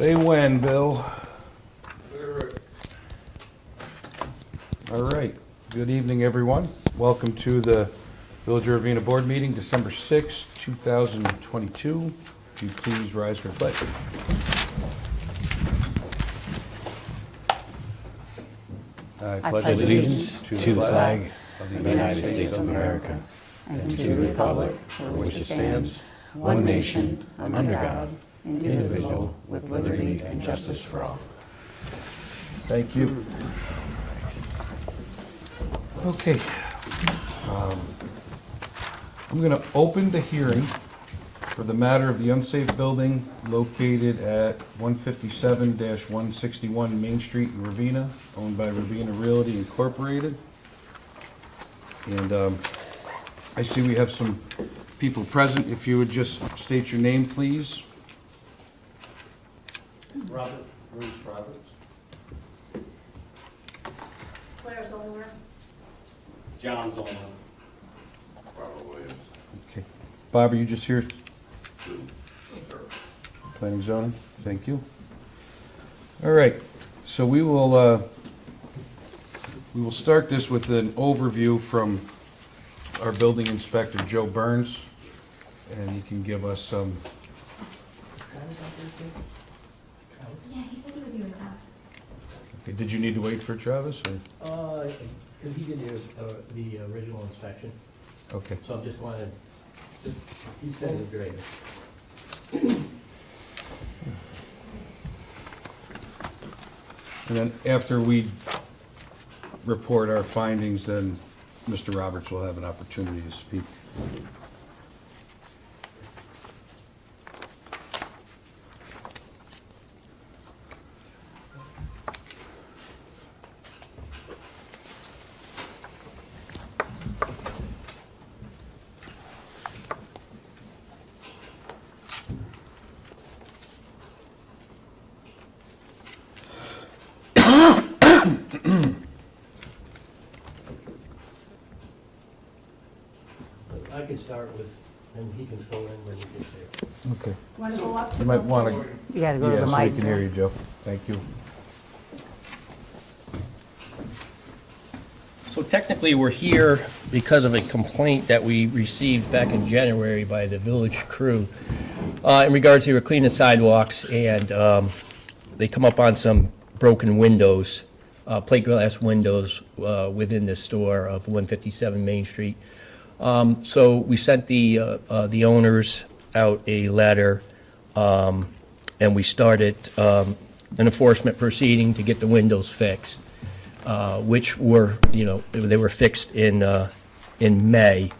Say when, Bill. All right. Good evening, everyone. Welcome to the Village of Ravena Board Meeting, December 6, 2022. If you please rise for the pledge. I pledge allegiance to the flag of the United States of America and to the republic for which it stands, one nation, under God, indivisible, with liberty and justice for all. Thank you. Okay. I'm going to open the hearing for the matter of the unsafe building located at 157-161 Main Street in Ravena, owned by Ravena Realty Incorporated. And I see we have some people present. If you would just state your name, please. Bruce Roberts. Claire Zoller. John Zollner. Robert Williams. Okay. Bob, are you just here? Planning and zoning, thank you. All right, so we will start this with an overview from our building inspector, Joe Burns, and he can give us some. Yeah, he said he would be with that. Okay, did you need to wait for Travis, or? Because he did the original inspection, Okay. so I'm just wanted, he said it was great. And then after we report our findings, then Mr. Roberts will have an opportunity to speak. I can start with, and he can fill in when he gets there. Okay. Want to go up to You might the want floor? to, You gotta go to yeah, the so we mic. can hear you, Joe. Thank you. So technically, we're here because of a complaint that we received back in January by the village crew in regards to they were cleaning sidewalks, and they come up on some broken windows, plate glass windows within the store of 157 Main Street. So we sent the owners out a letter, and we started an enforcement proceeding to get the windows fixed. Which were, they were fixed in May.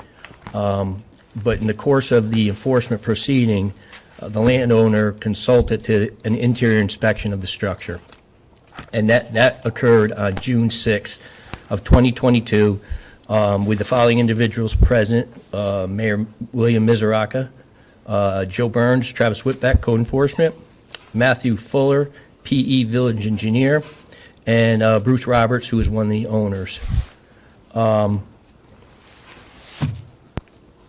But in the course of the enforcement proceeding, the landowner consulted to an interior inspection of the structure. And that occurred on June 6th of 2022, with the following individuals present: Mayor William Mizuraka, Joe Burns, Travis Whitbeck, Code Enforcement, Matthew Fuller, PE Village Engineer, and Bruce Roberts, who is one of the owners.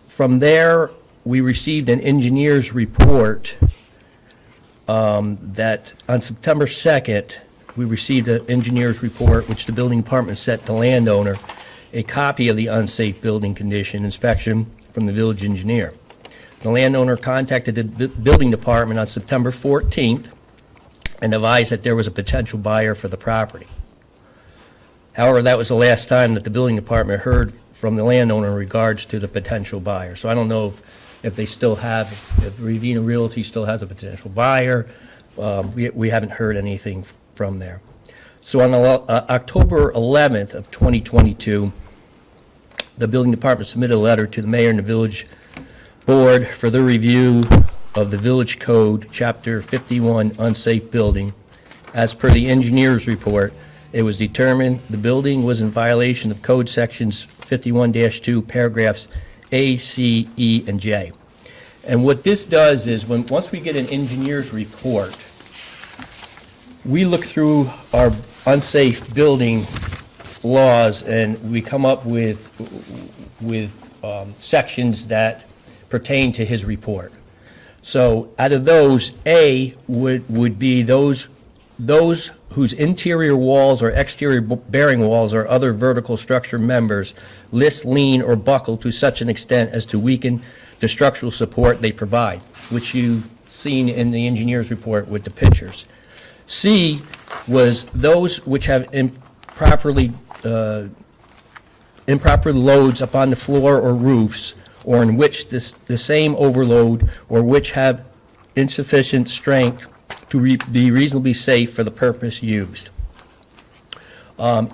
From there, we received an engineer's report that on September 2nd, we received an engineer's report, which the building department sent the landowner a copy of the unsafe building condition inspection from the village engineer. The landowner contacted the building department on September 14th and advised that there was a potential buyer for the property. However, that was the last time that the building department heard from the landowner in regards to the potential buyer. So I don't know if they still have, if Ravena Realty still has a potential buyer. We haven't heard anything from there. So on October 11th of 2022, the building department submitted a letter to the mayor and the village board for the review of the Village Code, Chapter 51, unsafe building. As per the engineer's report, it was determined the building was in violation of Code Sections 51-2, paragraphs A, C, E, and J. And what this does is, once we get an engineer's report, we look through our unsafe building laws, and we come up with sections that pertain to his report. So out of those, A would be those whose interior walls or exterior bearing walls or other vertical structure members list, lean, or buckle to such an extent as to weaken the structural support they provide, which you've seen in the engineer's report with the pictures. C was those which have improper loads upon the floor or roofs, or in which the same overload, or which have insufficient strength to be reasonably safe for the purpose used.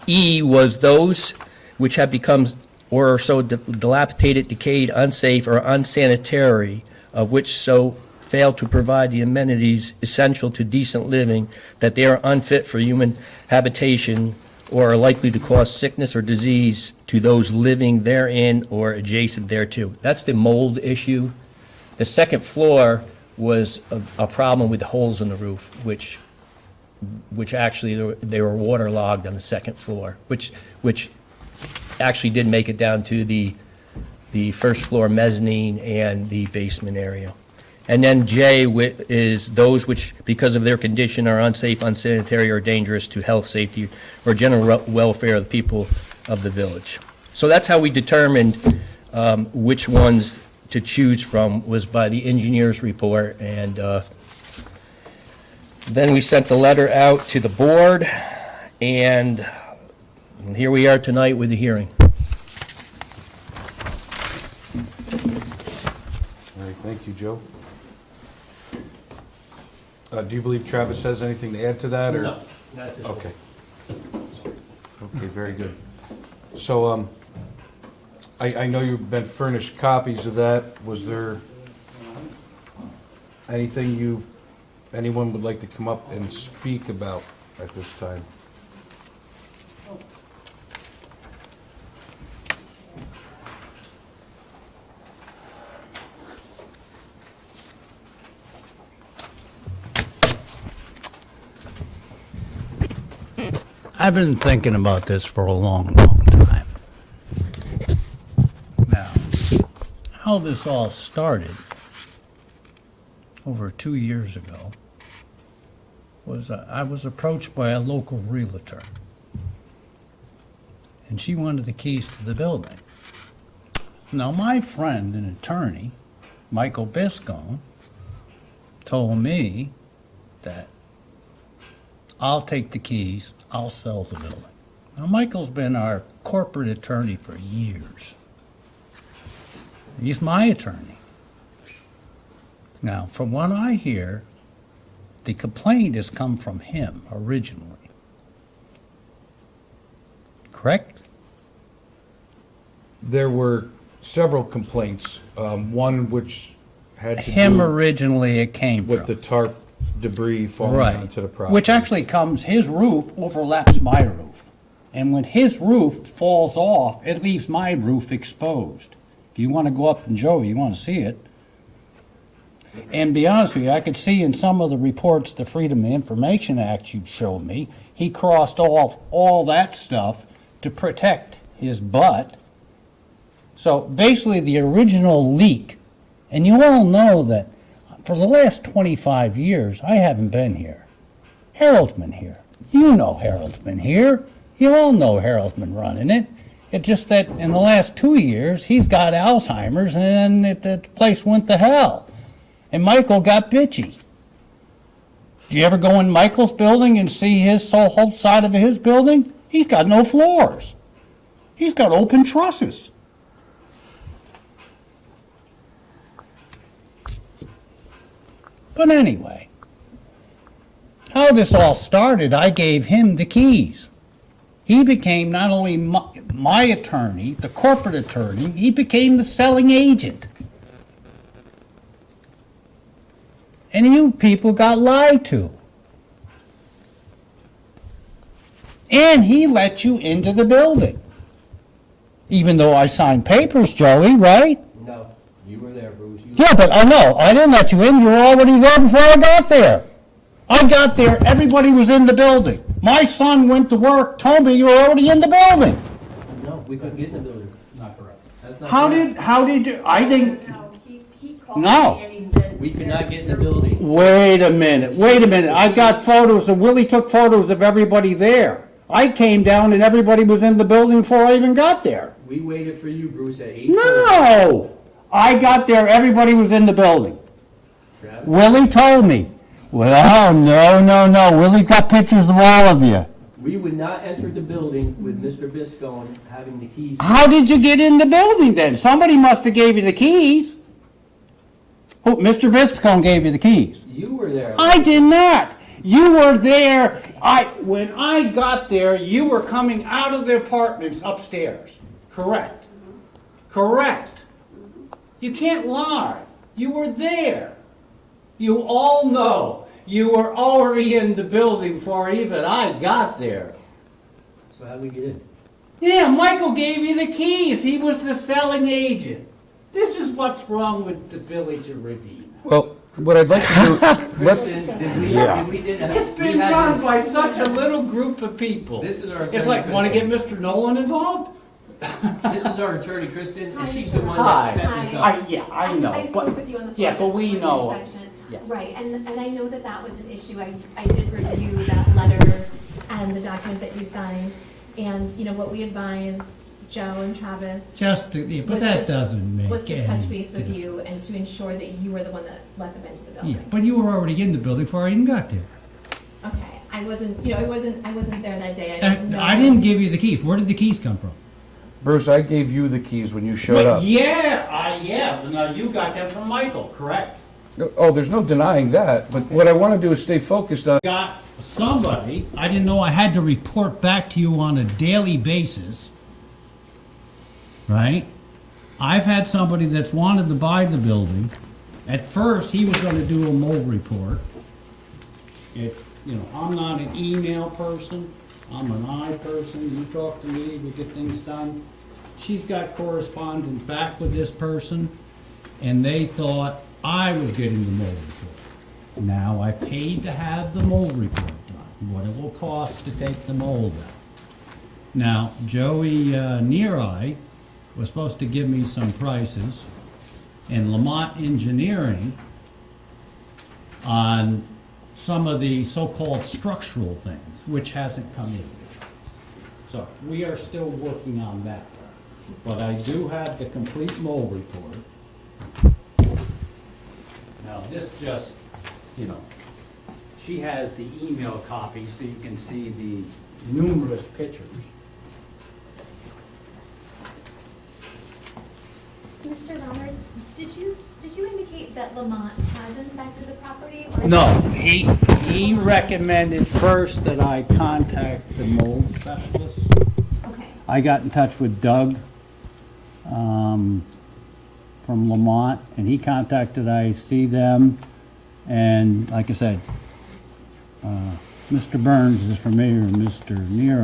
E was those which have become or are so dilapidated, decayed, unsafe, or unsanitary, of which so fail to provide the amenities essential to decent living, that they are unfit for human habitation or are likely to cause sickness or disease to those living therein or adjacent thereto. That's the mold issue. The second floor was a problem with the holes in the roof, which actually they were waterlogged on the second floor, which actually did make it down to the first floor mezzanine and the basement area. And then J is those which, because of their condition, are unsafe, unsanitary, or dangerous to health, safety, or general welfare of the people of the village. So that's how we determined which ones to choose from, was by the engineer's report. And then we sent the letter out to the board, and here we are tonight with the hearing. All right, thank you, Joe. Do you believe Travis has anything to add to that, or? No, not this one. Okay. Okay, very good. So, I know you've been furnished copies of that. Was there anything anyone would like to come up and speak about at this time? I've been thinking about this for a long, long time. Now, how this all started over 2 years ago was I was approached by a local realtor, and she wanted the keys to the building. Now, my friend, an attorney, Michael Biscone, told me that I'll take the keys, I'll sell the building. Now, Michael's been our corporate attorney for years. He's my attorney. Now, from what I hear, the complaint has come from him originally. Correct? There were several complaints, one which had to Him do originally it came from. with the tarp debris falling Right. onto the property. Which actually comes, his roof overlaps my roof. And when his roof falls off, it leaves my roof exposed. If you want to go up and Joe, you want to see it. And to be honest with you, I could see in some of the reports, the Freedom of Information Act you showed me, he crossed off all that stuff to protect his butt. So basically the original leak, and you all know that for the last 25 years, I haven't been here. Harold's been here. You know Harold's been here. You all know Harold's been running it. It's just that in the last 2 years, he's got Alzheimer's and the place went to hell. And Michael got bitchy. Did you ever go in Michael's building and see his whole side of his building? He's got no floors. He's got open trusses. But anyway, how this all started, I gave him the keys. He became not only my attorney, the corporate attorney, he became the selling agent. And you people got lied to. And he let you into the building. Even though I signed papers, Joey, right? No, you were there, Bruce. Yeah, but I know, I didn't let you in, you were already there before I got there. I got there, everybody was in the building. My son went to work, told me you were already in the building. No, we couldn't get in the building. Not correct. That's not How correct. did you, I didn't, So he called No. me and he said. We could not get in the building. Wait a minute. I've got photos, and Willie took photos of everybody there. I came down and everybody was in the building before I even got there. We waited for you, Bruce, at 8:30. No! I got there, everybody was in the building. Travis? Willie told me. Well, no. Willie's got pictures of all of you. We would not enter the building with Mr. Biscone having the keys. How did you get in the building then? Somebody must have gave you the keys. Who, Mr. Biscone gave you the keys? You were there. I did not. You were there. When I got there, you were coming out of the apartments upstairs. Correct. Correct. You can't lie. You were there. You all know. You were already in the building before even I got there. So how'd we get in? Yeah, Michael gave you the keys. He was the selling agent. This is what's wrong with the village of Ravena. Well, what I'd like to do, Kristen, It's been run by such a little group of people. This is our It's like, attorney, want to get Kristen. Mr. Nolan involved? This is our attorney, Kristen, and Hi, she's Mr. the one Hi. that set this up. I know, I spoke but, with you on the phone. yeah, but just we before the know. inspection. Yeah. Right, and I know that that was an issue. I did review that letter and the document that you signed. And, you know, what we advised Joe and Travis Just, yeah, but was that just- doesn't make was to any touch base with you difference. and to ensure that you were the one that let them into the Yeah, building. but you were already in the building before I even got there. Okay, I wasn't there that day. I don't know. I didn't give you the keys. Where did the keys come from? Bruce, I gave you the keys when you showed Wait, up. yeah, now you got them from Michael, correct? Oh, there's no denying that, but what I want to do is stay focused on, Got somebody, I didn't know I had to report back to you on a daily basis, right? I've had somebody that's wanted to buy the building. At first, he was gonna do a mold report. I'm not an email person, I'm an eye person, you talk to me, we get things done. She's got correspondence back with this person, and they thought I was getting the mold report. Now, I paid to have the mold report done, what it will cost to take the mold out. Now, Joey Near was supposed to give me some prices, and Lamont Engineering on some of the so-called structural things, which hasn't come in yet. So, we are still working on that part. But I do have the complete mold report. Now, this just, she has the email copy so you can see the numerous pictures. Mr. Roberts, did you indicate that Lamont has inspected the property? Or No, he recommended first that I contact the mold specialist. Okay, I got in touch with Doug from Lamont, and he contacted, I see them, and like I said, Mr. Burns is familiar with Mr. Near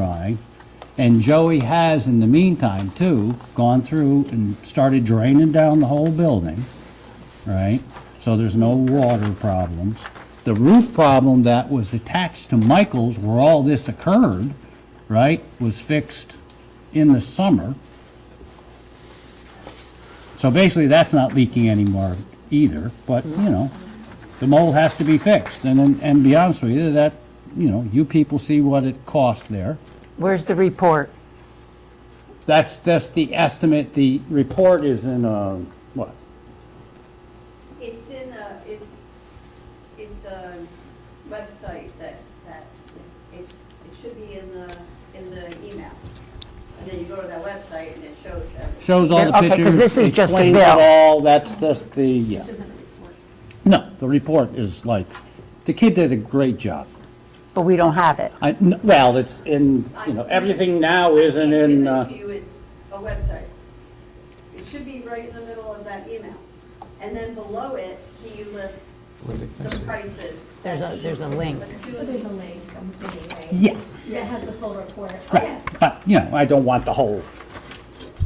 and Joey has, in the meantime, too, gone through and started draining down the whole building, right? So there's no water problems. The roof problem that was attached to Michael's, where all this occurred, right, was fixed in the summer. So basically, that's not leaking anymore either, but, the mold has to be fixed. And be honest with you, that, you people see what it costs there. Where's the report? That's the estimate. The report is in, what? It's in a, it's a website that it should be in the email. And then you go to that website and it shows everything. Shows all the Okay, 'cause pictures, this is just a explains it bill. all, that's just the, yeah. This isn't a report. No, the report is like, the kid did a great job. But we don't have it. Well, it's in, everything now isn't I in, can't give it to you, it's a website. It should be right in the middle of that email. And then below it, he lists the prices. There's a link. so there's a link, I'm seeing, right? yes. That has the full report. Right, but, I don't want the whole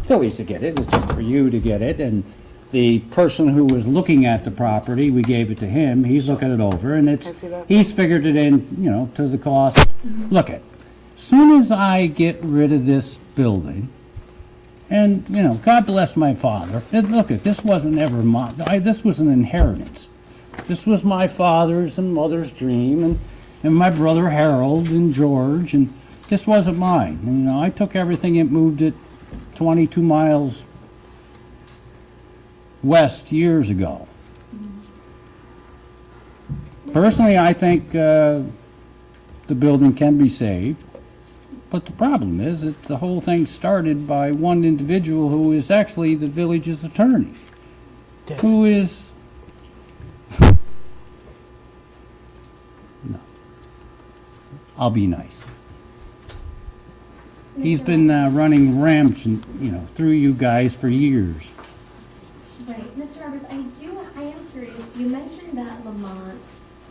village to get it, it's just for you to get it, and the person who was looking at the property, we gave it to him, he's looking it over, and he's figured it in, to the cost. Look soon as I get rid of this building, And, you know, God bless my father. And look, this wasn't ever this was an inheritance. This was my father's and mother's dream, and my brother Harold and George, and this wasn't mine. And, you know, I took everything and moved it 22 miles west years ago. Personally, I think the building can be saved, but the problem is that the whole thing started by one individual who is actually the village's attorney, who is... No. I'll be nice. He's been running ramps, and, you know, through you guys for years. Right, Mr. Roberts, I am curious, you mentioned that Lamont,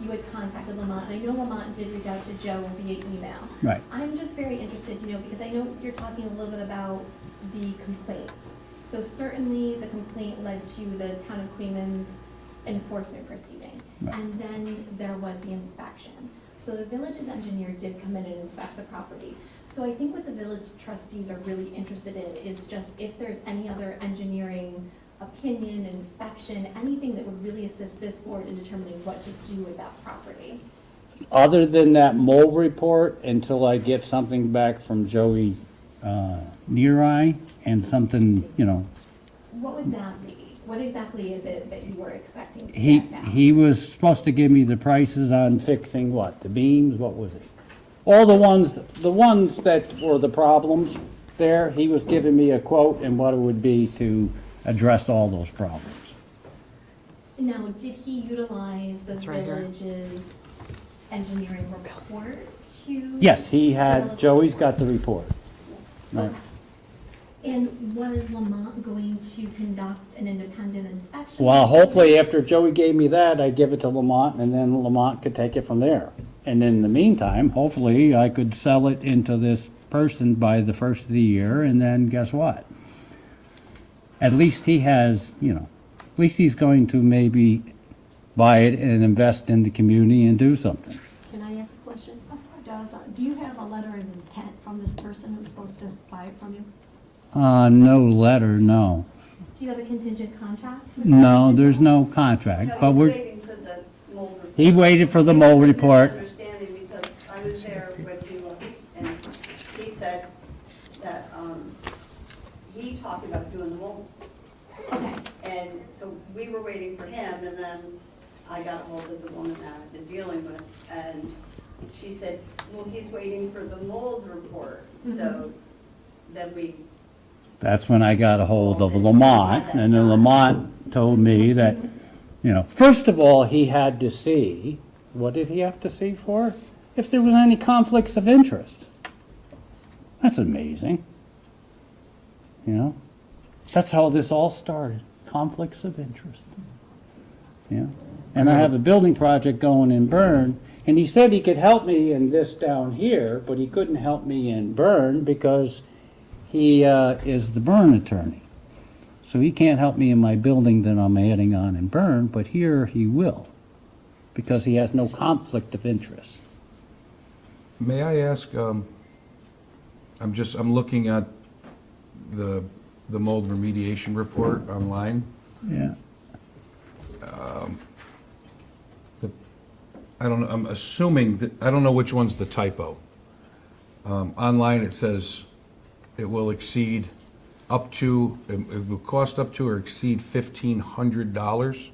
you had contacted Lamont, and I know Lamont did reach out to Joe via email. Right. I'm just very interested, you know, because I know you're talking a little bit about the complaint. So certainly the complaint led to the town of Queens enforcement proceeding. Right. And then there was the inspection. So the village's engineer did come in and inspect the property. So I think what the village trustees are really interested in is just if there's any other engineering opinion, inspection, anything that would really assist this board in determining what to do with that property. Other than that mold report, until I get something back from Joey Neary and something, you know, What would that be? What exactly is it that you were expecting to he, get now? he was supposed to give me the prices on fixing what, the beams, what was it? All the ones that were the problems there, he was giving me a quote and what it would be to address all those problems. Now, did he utilize the right here. village's engineering report to? Yes, he had, develop- Joey's got the report. Right. Okay. And was Lamont going to conduct an independent inspection? Well, hopefully after Joey gave me that, I'd give it to Lamont and then Lamont could take it from there. And in the meantime, hopefully I could sell it into this person by the first of the year, and then guess what? At least he has, you know, at least he's going to maybe buy it and invest in the community and do something. Can I ask a question? Do you have a letter of intent from this person who's supposed to buy it from you? No letter, no. Do you have a contingent contract? with No, that there's individual? no contract, No, but he's we're, waiting for the mold report. he waited for the It mold was a report. misunderstanding because I was there when he looked, and he said that, he talked about doing the mold. Okay, And so we were waiting for him, and then I got hold of the woman that I've been dealing with, and she said, well, he's waiting for the mold report. So then we, That's when I got a hold of Lamont, and then Lamont told me that, you know, first of all, he had to see, what did he have to see for? If there was any conflicts of interest. That's amazing. You know? That's how this all started, conflicts of interest. Yeah. And I have a building project going in Bern, and he said he could help me in this down here, but he couldn't help me in Bern because he is the Bern attorney. So he can't help me in my building that I'm adding on in Bern, but here he will, because he has no conflict of interest. May I ask, I'm looking at the mold remediation report online. Yeah. I don't know, I'm assuming, that I don't know which one's the typo. Online, it says it will exceed up to, it will cost up to or exceed $1,500.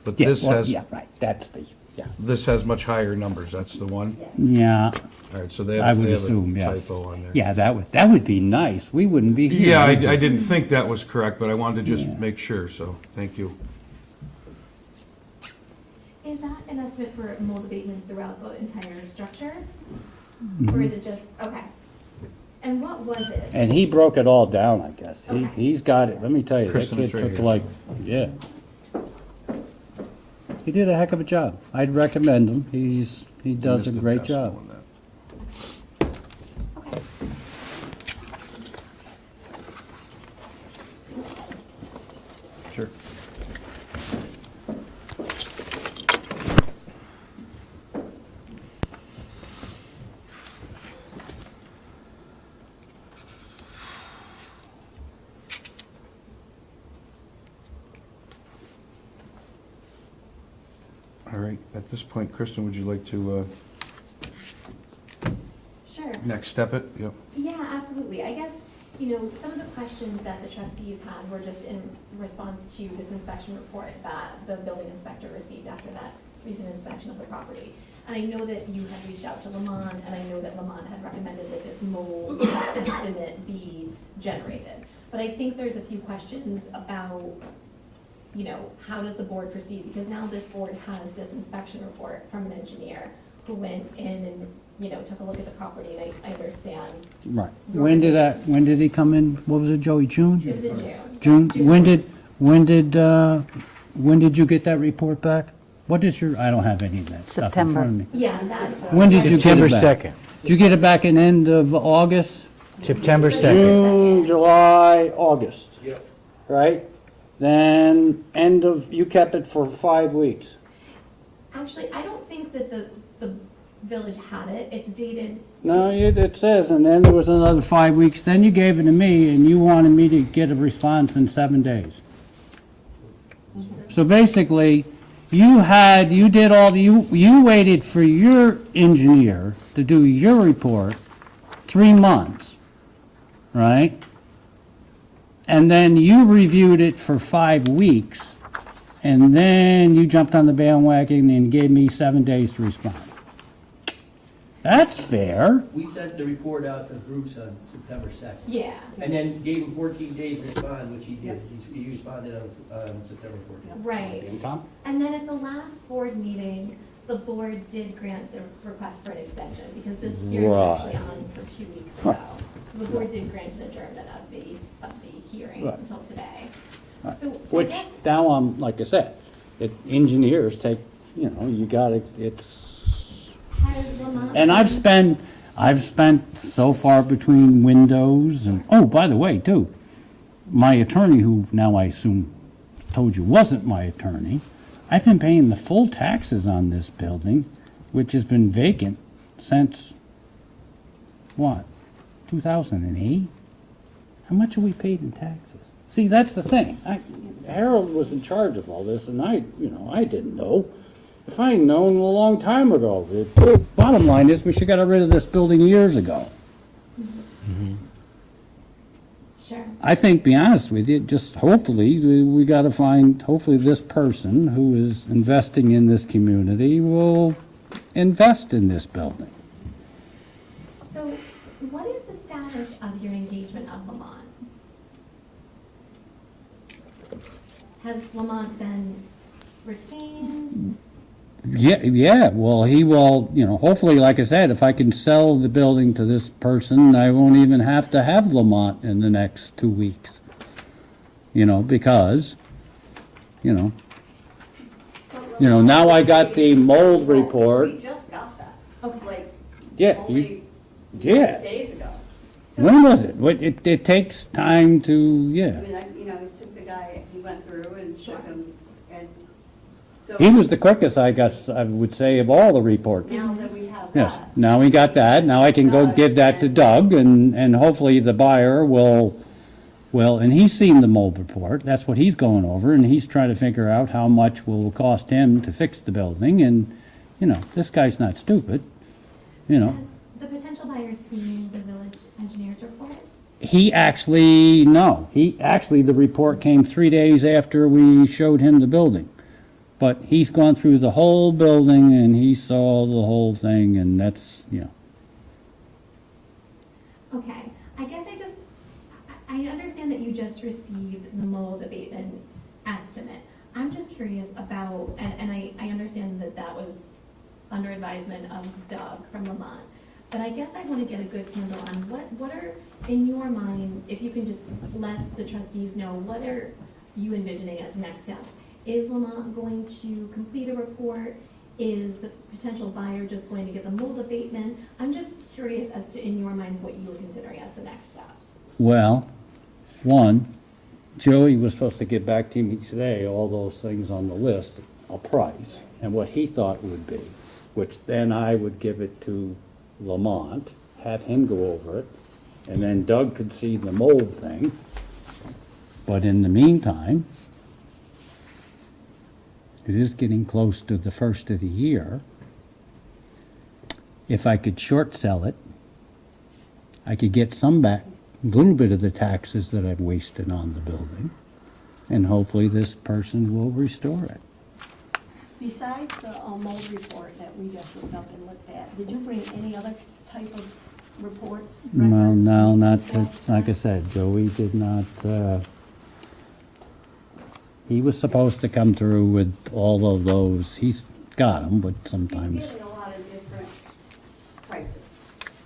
But Yeah, this well, has, yeah, right, that's the, yeah. this has much higher numbers, that's the one? Yeah, All right, so they I have would they have assume, a yes. typo on there. Yeah, that would be nice. We wouldn't be here. Yeah, I would we? didn't think that was correct, but I wanted to just Yeah. make sure, so, thank you. is that an estimate for mold abatement throughout the entire structure? Mm-hmm. Or is it just, okay. And what was it? And he broke it all down, I guess. Okay. He's got it, let me tell you, that Kristen, kid it's right took here. like, yeah. He did a heck of a job. I'd recommend him. He does a Missed great decimal job. on that. Okay. Sure. right, at this point, Kristen, would you like to Sure. next step it? Yep. Yeah, absolutely. I guess, some of the questions that the trustees had were just in response to this inspection report that the building inspector received after that recent inspection of the property. And I know that you had reached out to Lamont, and I know that Lamont had recommended that this mold estimate be generated. But I think there's a few questions about, how does the board proceed? Because now this board has this inspection report from an engineer who went in and, took a look at the property, and I understand. Right. When did he come in? What was it, Joey, June? It was in June. June? When did you get that report back? What is your, I don't have any of that stuff in front of me. Yeah, that. When did you get September it back? 2nd. Did you get it back in end of August? September 2nd. June, July, August, Yep. right? Then you kept it for 5 weeks. Actually, I don't think that the village had it. It's dated. No, it says, and then there was another 5 weeks, then you gave it to me, and you wanted me to get a response in 7 days. So basically, you waited for your engineer to do your report 3 months, right? And then you reviewed it for 5 weeks, and then you jumped on the bandwagon and gave me 7 days to respond. That's fair. We sent the report out to the groups on September 2nd. Yeah. And then gave him 14 days to respond, which he did. He responded on September 14th. Right. Tom? And then at the last board meeting, the board did grant the request for an extension, because this hearing was actually on for 2 weeks ago. So the board did grant an adjournment of the hearing Right. until today. So I Which, guess- now I'm, like I said, engineers take, you gotta, it's, has Lamont. and I've spent so far between windows and, oh, by the way, too, my attorney, who now I assume told you wasn't my attorney, I've been paying the full taxes on this building, which has been vacant since, what, 2008? How much have we paid in taxes? See, that's the thing. Harold was in charge of all this, and I didn't know. If I had known a long time ago, the bottom line is we should have got rid of this building years ago. Sure. I think, be honest with you, just hopefully, we gotta find, hopefully this person who is investing in this community will invest in this building. So what is the status of your engagement of Lamont? Has Lamont been retained? Yeah, well, he will, hopefully, like I said, if I can sell the building to this person, I won't even have to have Lamont in the next 2 weeks. Because, now I got the mold report. We just got that, Okay. like, Yeah, only yeah. days ago. So- When was it? It takes time to, I yeah. mean, he took the guy, he went through and took him, and so. He was the quickest, I guess, I would say, of all the reports. Now that we have Yes, that. now we got that, now I can go give that to Doug, and hopefully the buyer will, and he's seen the mold report, that's what he's going over, and he's trying to figure out how much will cost him to fix the building, and, this guy's not stupid, Has the potential buyer seen the village engineer's report? the report came 3 days after we showed him the building. But he's gone through the whole building, and he saw the whole thing, and that's, Okay, I guess I understand that you just received the mold abatement estimate. I'm just curious about, and I understand that was under advisement of Doug from Lamont, but I guess I want to get a good handle on what are, in your mind, if you can just let the trustees know, what are you envisioning as next steps? Is Lamont going to complete a report? Is the potential buyer just going to get the mold abatement? I'm just curious as to, in your mind, what you were considering as the next steps. well, one, Joey was supposed to get back to me today, all those things on the list, a price, and what he thought would be, which then I would give it to Lamont, have him go over it, and then Doug could see the mold thing. But in the meantime, It is getting close to the first of the year. If I could short sell it, I could get some back, a little bit of the taxes that I've wasted on the building, and hopefully this person will restore it. Besides the mold report that we just looked up and looked at, did you bring any other type of reports? Well, records, no, not, requests? like I said, Joey did not, he was supposed to come through with all of those, he's got them, but He's sometimes, getting a lot of different prices.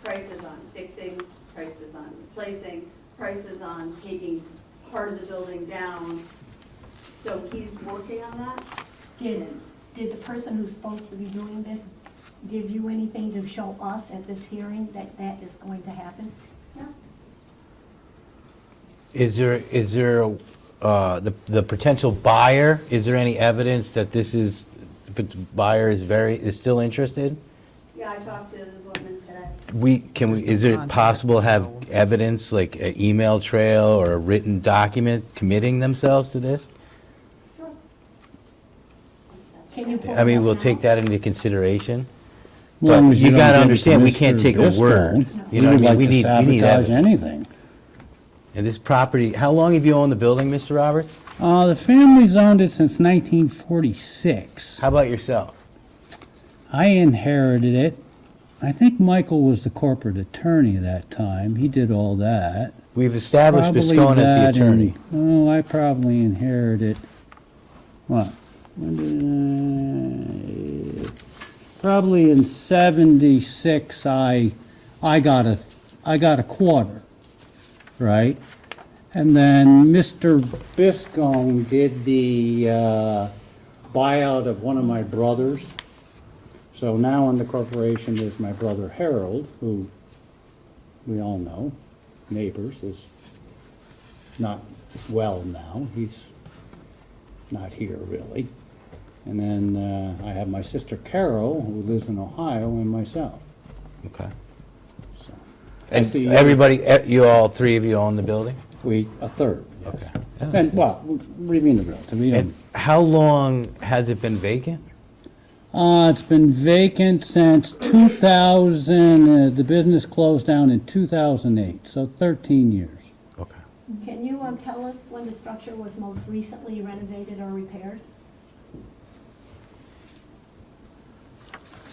Prices on fixing, prices on replacing, prices on taking part of the building down. So he's working on that. Did the person who's supposed to be doing this give you anything to show us at this hearing that that is going to happen? No. Is there, the potential buyer, is there any evidence that this is, the buyer is still interested? Yeah, I talked to the woman today. Is it possible to have evidence, like an email trail or a written document committing themselves to this? Sure. Can you pull I mean, it we'll up take now? that into consideration. long But as you don't gotta give it to understand, we can't Mr. take a Bisco, word. we You know would what I like mean? to We need sabotage evidence. anything. And this property, how long have you owned the building, Mr. Roberts? The family's owned it since 1946. How about yourself? I inherited it. I think Michael was the corporate attorney at that time. He did all that. We've established Probably Biscone as the that attorney. Oh, I probably inherited, what? When did probably in 76, I got a quarter, right? And then Mr. Biscone did the buyout of one of my brothers. So now in the corporation is my brother Harold, who we all know, neighbors, is not well now. He's not here really. And then I have my sister Carol, who lives in Ohio, and myself. Okay. So And see, everybody, you all three of you own the building? a third, yes. Okay. And, well, Ravena Realty, we And don't. how long has it been vacant? It's been vacant since 2000, the business closed down in 2008, so 13 years. Okay. Can you tell us when the structure was most recently renovated or repaired?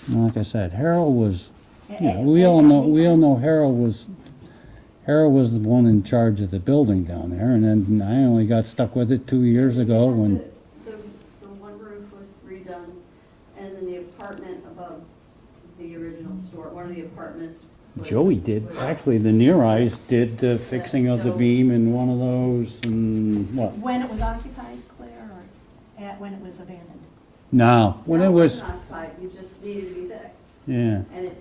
Like I said, Harold was, we all know Harold was the one in charge of the building down there, and then I only got stuck with it 2 years ago when, The one roof was redone, and then the apartment above the original store, one of the apartments. Joey did, actually, the Near Eyes did the fixing of the beam in one of those, and what? When it was occupied, Claire, or when it was abandoned? No, when it was, not occupied, you just needed to be fixed, yeah, and it,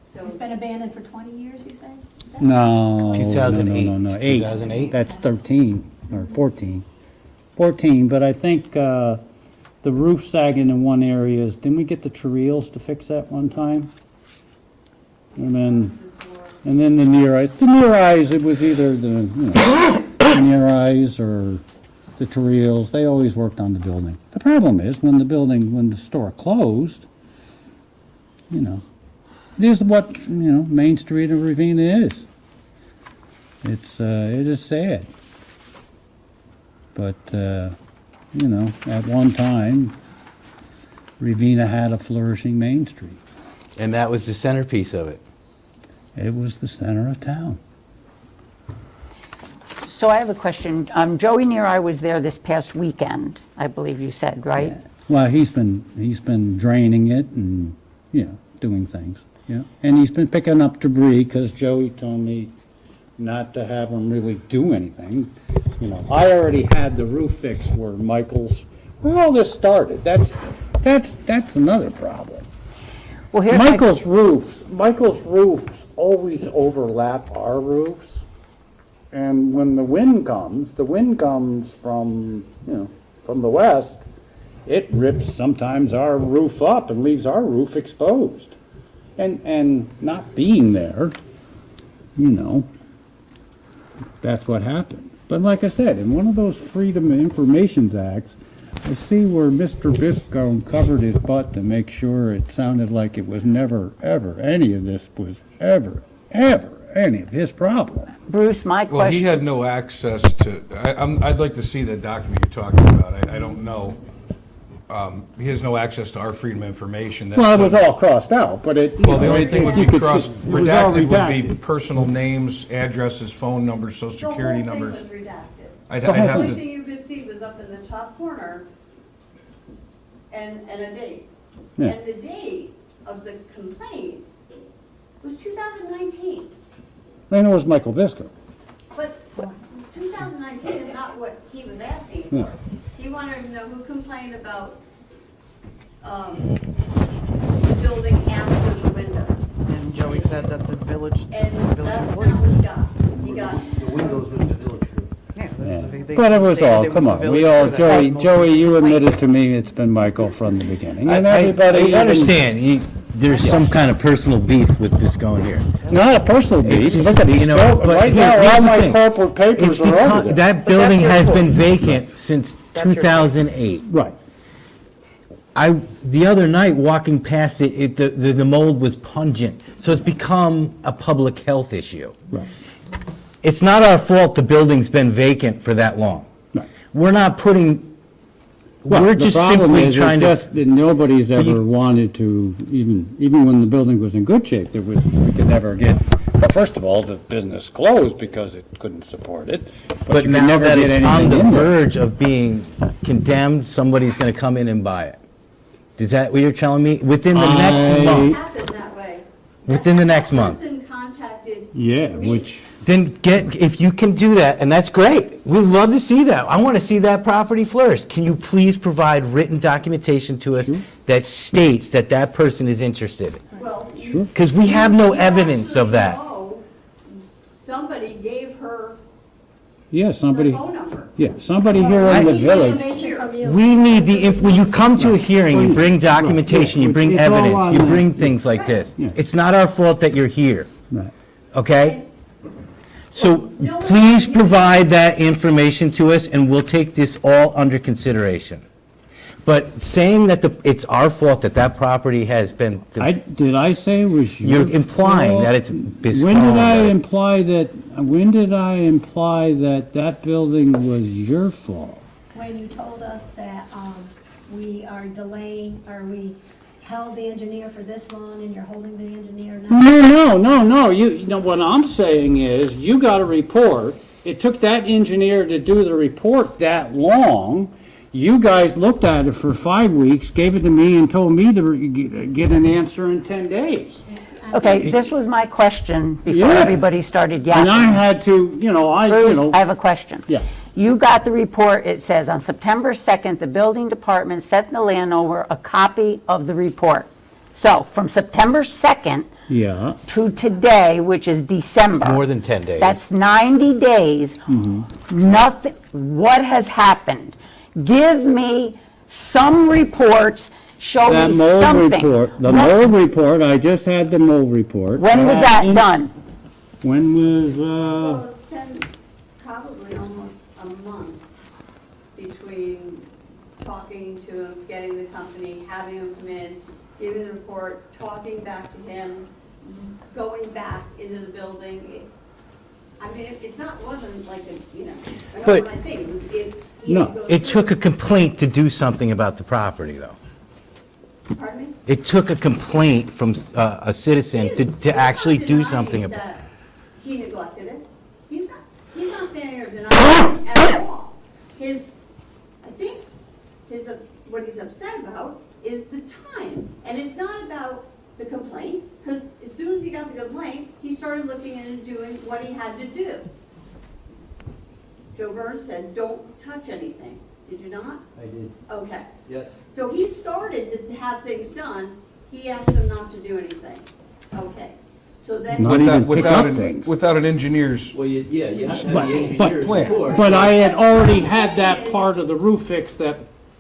so. It's been abandoned for 20 years, you say? Is that- no. 2008. No, 8. 2008? That's 13, or 14. 14, but I think, the roof sagging in one area is, didn't we get the Trials to fix that one time? And then the Near Eyes, it was either the Near Eyes or the Trials, they always worked on the building. The problem is, when the store closed, it is what, Main Street of Ravena is. It is sad. But, at one time, Ravena had a flourishing Main Street. And that was the centerpiece of it. It was the center of town. So I have a question. Joey Neary was there this past weekend, I believe you said, right? Well, he's been draining it and, doing things, And he's been picking up debris, because Joey told me not to have him really do anything. I already had the roof fixed where where all this started. That's another problem. Well, here's Michael's roofs always overlap our roofs. And when the wind comes from, from the west, it rips sometimes our roof up and leaves our roof exposed. And not being there, that's what happened. But like I said, in one of those Freedom of Information Acts, I see where Mr. Biscone covered his butt to make sure it sounded like it was never, ever, any of this was ever, any of his problem. Bruce, my Well, he question, had no access to, I'd like to see that document you're talking about. I don't know. He has no access to our freedom of information. Well, it was all crossed out, but it. Well, the only thing would you be could see- crossed, it was all redacted would be redacted. personal names, addresses, phone numbers, social security The whole numbers. thing was redacted. I'd The whole have The only to, thing you could see was up in the top corner and a date. Yeah. And the date of the complaint was 2019. I know it was Michael Biscone. But 2019 is not what he was asking Yeah. for. He wanted to know who complained about building after the window. And Joey said that the village, And village that's not employees. what he got. He got, The windows with the village group. Yeah, there's a big- they But it was stated all, it come was on, the we village all, crew that had Joey, most Joey, you complaints. admitted to me it's been Michael from the beginning, and I everybody. even- understand, there's some kind of personal beef with this going here. Not a personal It's beef, just, look at you these, know, right but here- now, here's all the my thing. corporate papers It's are over because, there. that building your has been choice. vacant since That's your choice. 2008. Right, The other night, walking past it, the mold was pungent, so it's become a public health issue. right, It's not our fault the building's been vacant for that long. right. We're not putting, Well, we're the just problem simply is, trying it's to, just that nobody's you- ever wanted to, even when the building was in good shape, we could never get, well, first of all, the business closed because it couldn't support it. but you could now never that get it's on anything the in there. verge of being condemned, somebody's gonna come in and buy it. Is that what you're telling me? Within the next I- it month? happened that way. Within the next month. That person contacted Yeah, me. which, Then if you can do that, and that's great, we'd love to see that. I want to see that property flourish. Can you please provide written documentation to us that states that that person is interested? Well, Sure. Because we have no you evidence of actually that. know somebody gave her yeah, her somebody, phone number. yeah, somebody here in the I- village. Information from you. We need when you come to a hearing, you bring documentation, you bring It's all evidence, on you there. bring things like this. Yeah. It's not our fault that you're here, Right. okay? So please provide that information to us, and we'll take this all under consideration. But saying that it's our fault that that property has been, Did I say it was your you're implying fault? that it's When Biscone. did I imply that that building was your fault? When you told us that we are delaying, or we held the engineer for this long and you're holding the engineer now? No, you know, what I'm saying is, you got a report, it took that engineer to do the report that long, you guys looked at it for 5 weeks, gave it to me and told me to get an answer in 10 days. okay, this was my question before Yeah. everybody started And I yakking. had to, Bruce, I have a question. yes. You got the report, it says, on September 2nd, the building department sent the landowner a copy of the report. So, from September 2nd Yeah, to today, which is December. More than 10 days. That's 90 days. Nothing, what has happened? Give me some reports, show that me mold something. report, the What- mold report, I just had the mold report. When was that in- done? When was, Well, it's been probably almost a month between talking to him, getting the company, having him come in, giving the report, talking back to him, going back into the building. I mean, it's not, wasn't like a, an But- overnight thing. It was, he No, had to go It took a through- complaint to do something about the property, though. Pardon me? It took a complaint from a citizen to actually do something about it. That he neglected it. He's not standing there denying it at all. I think what he's upset about is the time. And it's not about the complaint, because as soon as he got the complaint, he started looking into doing what he had to do. Joe Burns said, don't touch anything. Did you not? I did, Okay. yes. So he started to have things done, he asked him not to do anything. Okay, so then. Not even pick Without up things. without an engineer's, Well, you have to have But- the engineer's plan. report. But I had already had that part of the roof fix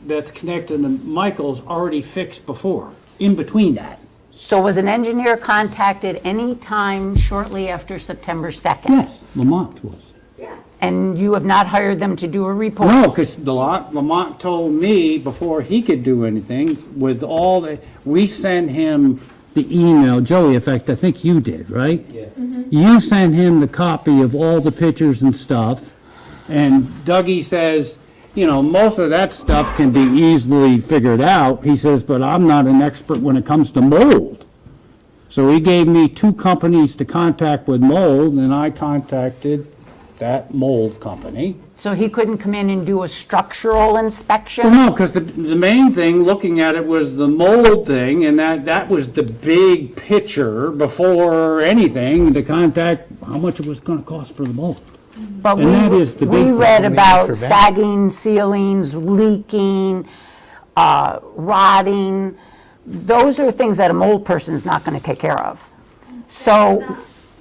that's connected to Michael's already fixed before, in between that. So was an engineer contacted any time shortly after September 2nd? Yes, Lamont was. Yeah, And you have not hired them to do a report? No, because Lamont told me before he could do anything, with all the, we sent him the email, Joey, in fact, I think you did, right? Yeah. You sent him the copy of all the pictures and stuff, and Dougie says, you know, most of that stuff can be easily figured out. He says, but I'm not an expert when it comes to mold. So he gave me 2 companies to contact with mold, and I contacted that mold company. So he couldn't come in and do a structural inspection? Well, no, because the main thing, looking at it, was the mold thing, and that was the big picture before anything, to contact how much it was gonna cost for the mold. But And that is the big we thing. read I mean, about for that. sagging ceilings, leaking, rotting. Those are things that a mold person is not going to take care of. So,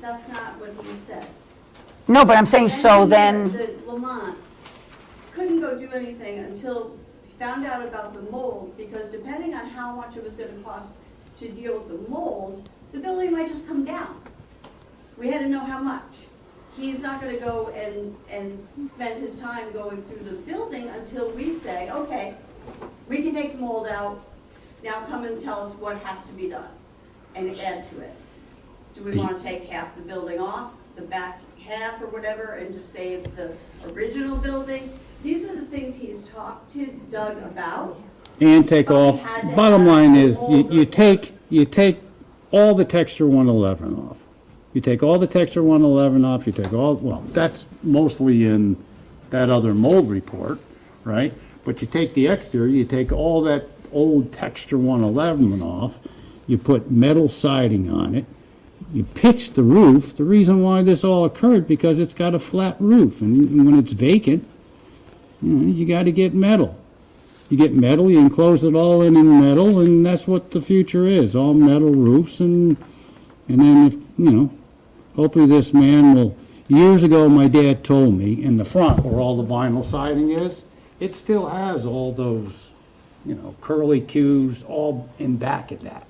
That's not what he said. no, but I'm saying, so then, The Lamont couldn't go do anything until he found out about the mold, because depending on how much it was gonna cost to deal with the mold, the building might just come down. We had to know how much. He's not gonna go and spend his time going through the building until we say, okay, we can take the mold out, now come and tell us what has to be done and add to it. Do we wanna take half the building off, the back half or whatever, and just save the original building? These are the things he's talked to Doug about. And take But we off, had to bottom have line the is, mold you take all the texture 111 off. You take all the texture 111 off, you take all, well, that's mostly in that other mold report, right? But you take the exterior, you take all that old texture 111 off, you put metal siding on it, you pitch the roof. The reason why this all occurred, because it's got a flat roof, and when it's vacant, you gotta get metal. You get metal, you enclose it all in metal, and that's what the future is, all metal roofs, and then if, hopefully this man will, years ago, my dad told me, in the front where all the vinyl siding is, it still has all those, curly cues all in back of that.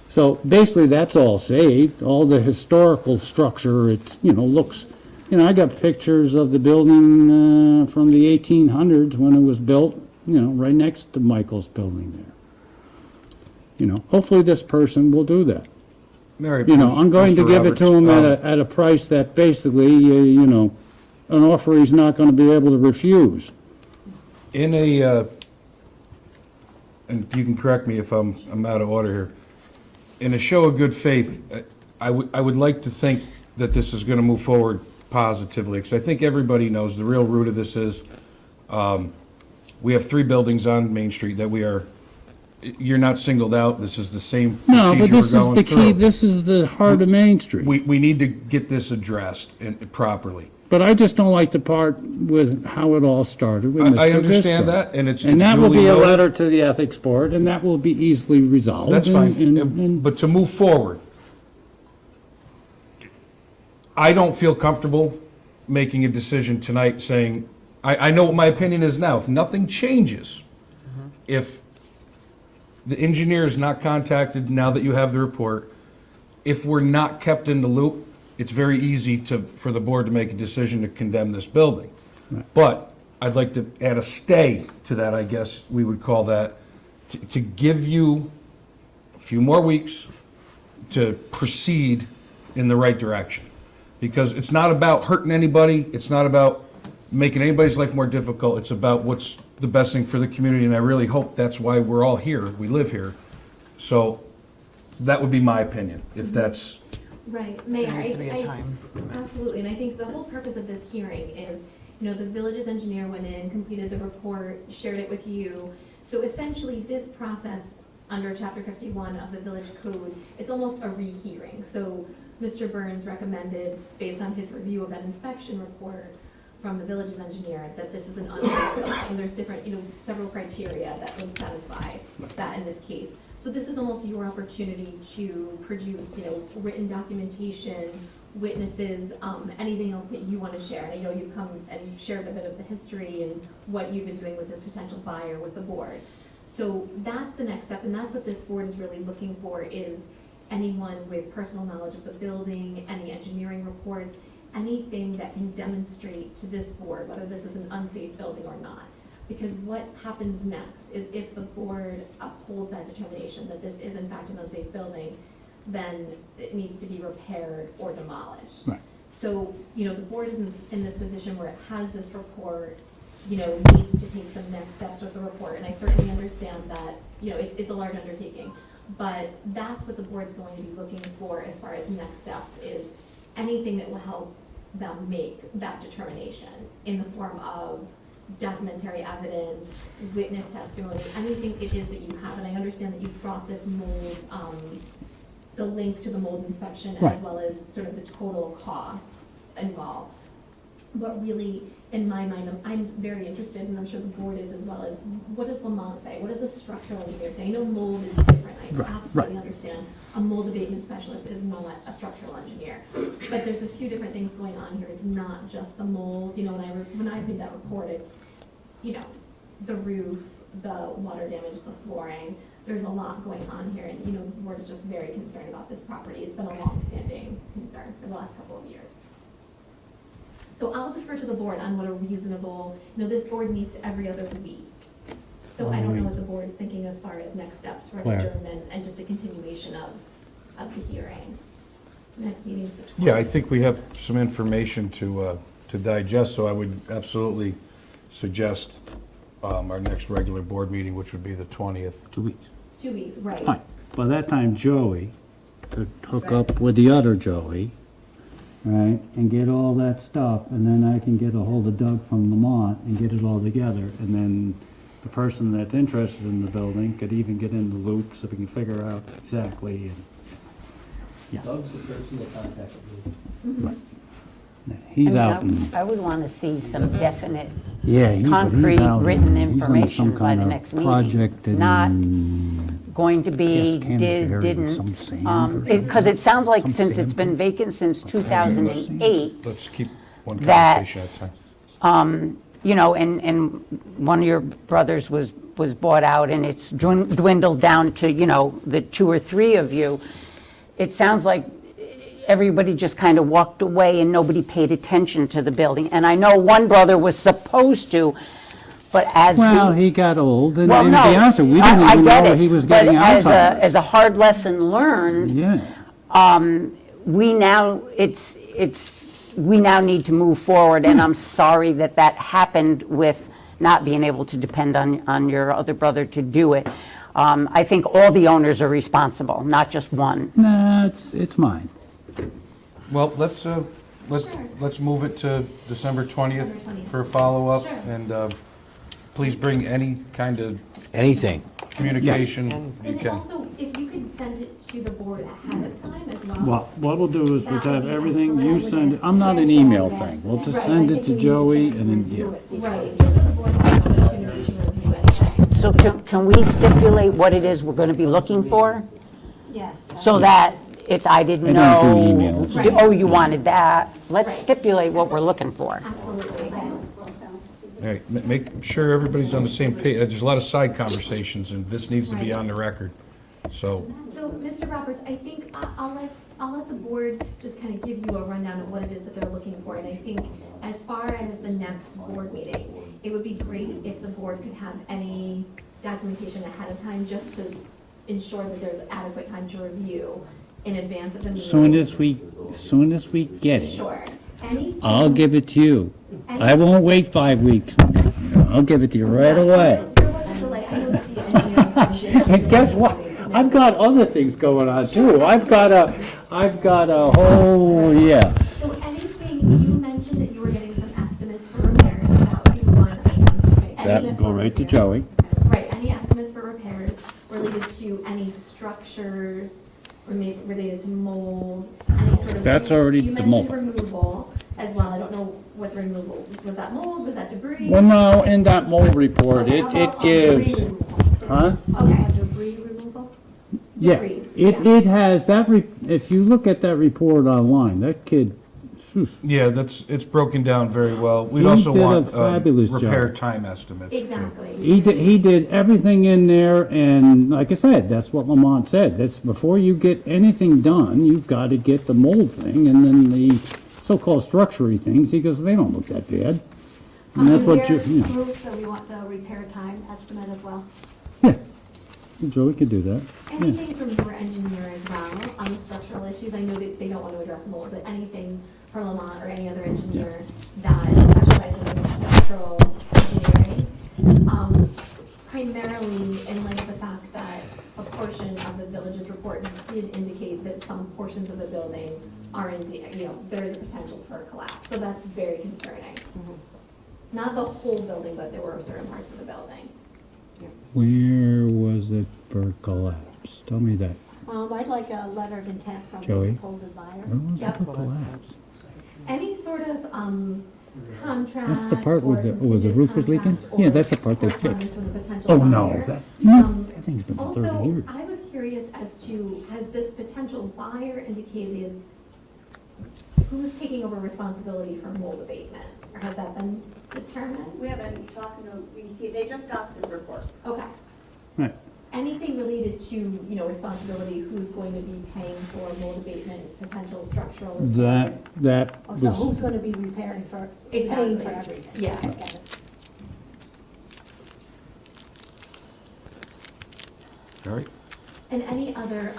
So basically, that's all saved, all the historical structure, it's, looks, I got pictures of the building from the 1800s when it was built, right next to Michael's building there. Hopefully this person will do that. Mary, I'm going to Mr. give it to him Roberts, at a price that basically, an offer he's not gonna be able to refuse. in and you can correct me if I'm out of order here. In a show of good faith, I would like to think that this is gonna move forward positively, because I think everybody knows the real root of this is, we have 3 buildings on Main Street that you're not singled out, this is the same No, but procedure we're this is going the key, through. this is the heart of Main Street. We need to get this addressed properly. But I just don't like the part with how it all started with Mr. I understand Visco. that, and it's And that will duly be a noted. letter to the ethics board, and that will be easily resolved. That's fine, and- but to move forward, I don't feel comfortable making a decision tonight saying, I know what my opinion is now, if nothing changes, if the engineer is not contacted now that you have the report, if we're not kept in the loop, it's very easy for the board to make a decision to condemn this building. But I'd like to add a stay to that, I guess we would call that, to give you a few more weeks to proceed in the right direction. Because it's not about hurting anybody, it's not about making anybody's life more difficult, it's about what's the best thing for the community, and I really hope that's why we're all here, we live here. So that would be my opinion, if that's, Right, Mayor, There needs to be a time. Absolutely, and I think the whole purpose of this hearing is, the village's engineer went in, completed the report, shared it with you. So essentially, this process under Chapter 51 of the Village Code, it's almost a rehearing. So Mr. Burns recommended, based on his review of that inspection report from the village's engineer, that this is an unsafe building. And there's different, several criteria that would satisfy that in this case. So this is almost your opportunity to produce, written documentation, witnesses, anything else that you want to share. And I know you've come and shared a bit of the history and what you've been doing with this potential buyer with the board. So that's the next step, and that's what this board is really looking for, is anyone with personal knowledge of the building, any engineering reports, anything that can demonstrate to this board whether this is an unsafe building or not. Because what happens next is if the board upholds that determination that this is in fact an unsafe building, then it needs to be repaired or demolished. Right. So, the board is in this position where it has this report, needs to take some next steps with the report, and I certainly understand that, it's a large undertaking. But that's what the board's going to be looking for as far as next steps, is anything that will help them make that determination in the form of documentary evidence, witness testimony, anything it is that you have. And I understand that you've brought this mold, the link to the mold inspection, Right. as well as sort of the total cost involved. But really, in my mind, I'm very interested, and I'm sure the board is as well, as what does Lamont say? What does a structural engineer say? I know mold is different. I Right, absolutely right. understand. A mold abatement specialist is not a structural engineer. But there's a few different things going on here. It's not just the mold. When I read that report, it's, the roof, the water damage, the flooring. There's a lot going on here, and, the board is just very concerned about this property. It's been a long-standing concern for the last couple of years. So I'll defer to the board on what a reasonable, this board meets every other week. So I don't know what the board is thinking as far as next steps for an Claire. adjournment and just a continuation of the hearing. Next meeting is the 12th. Yeah, I think we have some information to digest, so I would absolutely suggest our next regular board meeting, which would be the 20th. 2 weeks. 2 weeks, right. Fine. By that time, Joey could hook up with the other Joey, right, and get all that stuff, and then I can get a hold of Doug from Lamont and get it all together, and then the person that's interested in the building could even get in the loop so we can figure out exactly, and Doug's the person that contacted me. he's I out mean, in, I would want to see some definite, yeah, but he's concrete out in- written he's on information some by the kind of next meeting. project in Not going to be, Cass Cannons area did, with some didn't. sand or Because it sounds like Some since it's been sand. vacant since 2008, Let's keep one That- conversation at a time. and one of your brothers was bought out, and it's dwindled down to, the 2 or 3 of you. It sounds like everybody just kind of walked away and nobody paid attention to the building. And I know one brother was supposed to, but as we... Well, he got old, and Well, to be no, honest, we didn't I even get know it, he was but getting as Alzheimer's. a hard lesson learned, Yeah, we now, we now need to move forward, and I'm sorry that happened with not being able to depend on your other brother to do it. I think all the owners are responsible, not just one. nah, it's mine. Well, let's move it to December 20th December 20th. for a follow-up. Sure. And please bring any kind of Anything. communication you And can. also, if you could send it to the board ahead of time as well. Well, what we'll do is we'll That would have be everything, excellent. I you would send it, just I'm not an share email all that. thing, we'll just Right, send I it think to we need Joey chance to and then, review yeah. it. Right, just so the board has an opportunity to review it. So can we stipulate what it is we're going to be looking for? Yes. So that it's, I didn't I know. don't do emails. Right. Oh, you wanted that. Let's Right. stipulate what we're looking for. Absolutely. All right, make sure everybody's on the same page. There's a lot of side conversations, and this needs to be Right. on the record. So, So, Mr. Roberts, I think I'll let the board just kind of give you a rundown of what it is that they're looking for. And I think as far as the next board meeting, it would be great if the board could have any documentation ahead of time, just to ensure that there's adequate time to review in advance of the meeting. Soon as we get it, Sure. Anything. I'll give it to you. I won't wait 5 weeks. I'll give it to you right away. There was a delay. I know that the engineering. And guess what? I've got other things going on too. I've got a whole, yeah. So anything, you mentioned that you were getting some estimates for repairs, that would be one item. That Estimate go for right to repairs. Joey. Right, any estimates for repairs related to any structures, related to mold, any sort of. That's already You the mentioned mold. removal as well, I don't know what the removal, was that mold, was that debris? Well, no, in that mold report, Okay, how it about gives, debris removal? huh? Okay, debris removal? Yeah, Debris, it has, if you look at that report online, that kid, yeah, it's broken down very well. We'd He also did a want fabulous repair job. time estimates. too. Exactly. he did everything in there, and like I said, that's what Lamont said. That's before you get anything done, you've got to get the mold thing, and then the so-called structure-y things, he goes, they don't look that bad. And that's what you, you know, Bruce, so we want the repair time estimate as well. Joey could do that. Anything from your engineer as well on the structural issues, I know that they don't want to address mold, but anything from Lamont or any other engineer that specializes in structural engineering. Primarily in light of the fact that a portion of the village's report did indicate that some portions of the building are indeed, there is a potential for a collapse, so that's very concerning. Not the whole building, but there were certain parts of the building. Where was it for collapse? Tell me that. I'd like a letter of intent from Joey? the supposed buyer. Where was it Yep. for collapse? Any sort of contract. That's the part or where the contingent roof was leaking? contract Yeah, or that's the part they correspondence fixed. with a potential Oh, no, buyer. that thing's been for 30 Also, years. I was curious as to, has this potential buyer indicated who's taking over responsibility for mold abatement? Or has that been determined? We haven't talked to, they just got the report. Okay. Right. Anything related to, responsibility, who's going to be paying for mold abatement, potential structural? repairs? That Oh, so who's was, gonna be repairing for, paying Exactly. for everything? Yeah. I get it. All right. And any other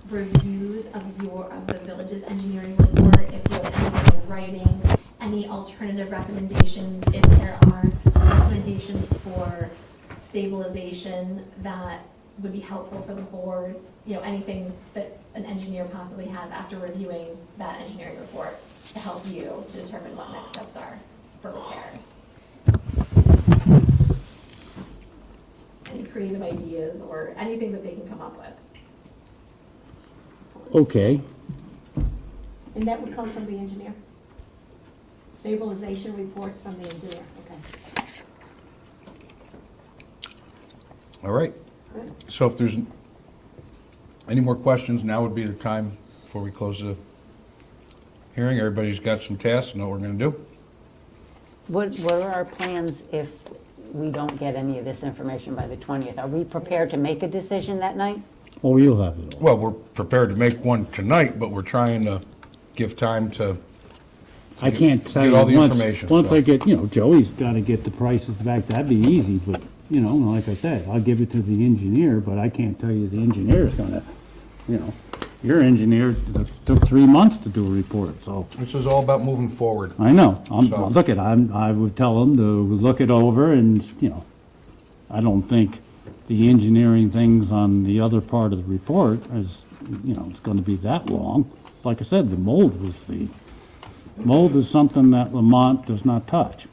reviews of the village's engineering report, if you have anything in writing, any alternative recommendations, if there are recommendations for stabilization that would be helpful for the board, anything that an engineer possibly has after reviewing that engineering report to help you to determine what next steps are for repairs. Any creative ideas or anything that they can come up with. okay. And that would come from the engineer? Stabilization reports from the engineer, okay. All right. So if there's any more questions, now would be the time before we close the hearing. Everybody's got some tasks, know what we're going to do. What are our plans if we don't get any of this information by the 20th? Are we prepared to make a decision that night? Oh, you'll have it all. Well, we're prepared to make one tonight, but we're trying to give time to I can't tell get you, all the once, information, once so. I get, Joey's gotta get the prices back, that'd be easy, but, like I said, I'll give it to the engineer, but I can't tell you the engineer's gonna, your engineer took 3 months to do a report, so. This is all about moving forward. I know, So- I would tell him to look it over and, I don't think the engineering things on the other part of the report is, it's gonna be that long. Like I said, the mold is something that Lamont does not touch.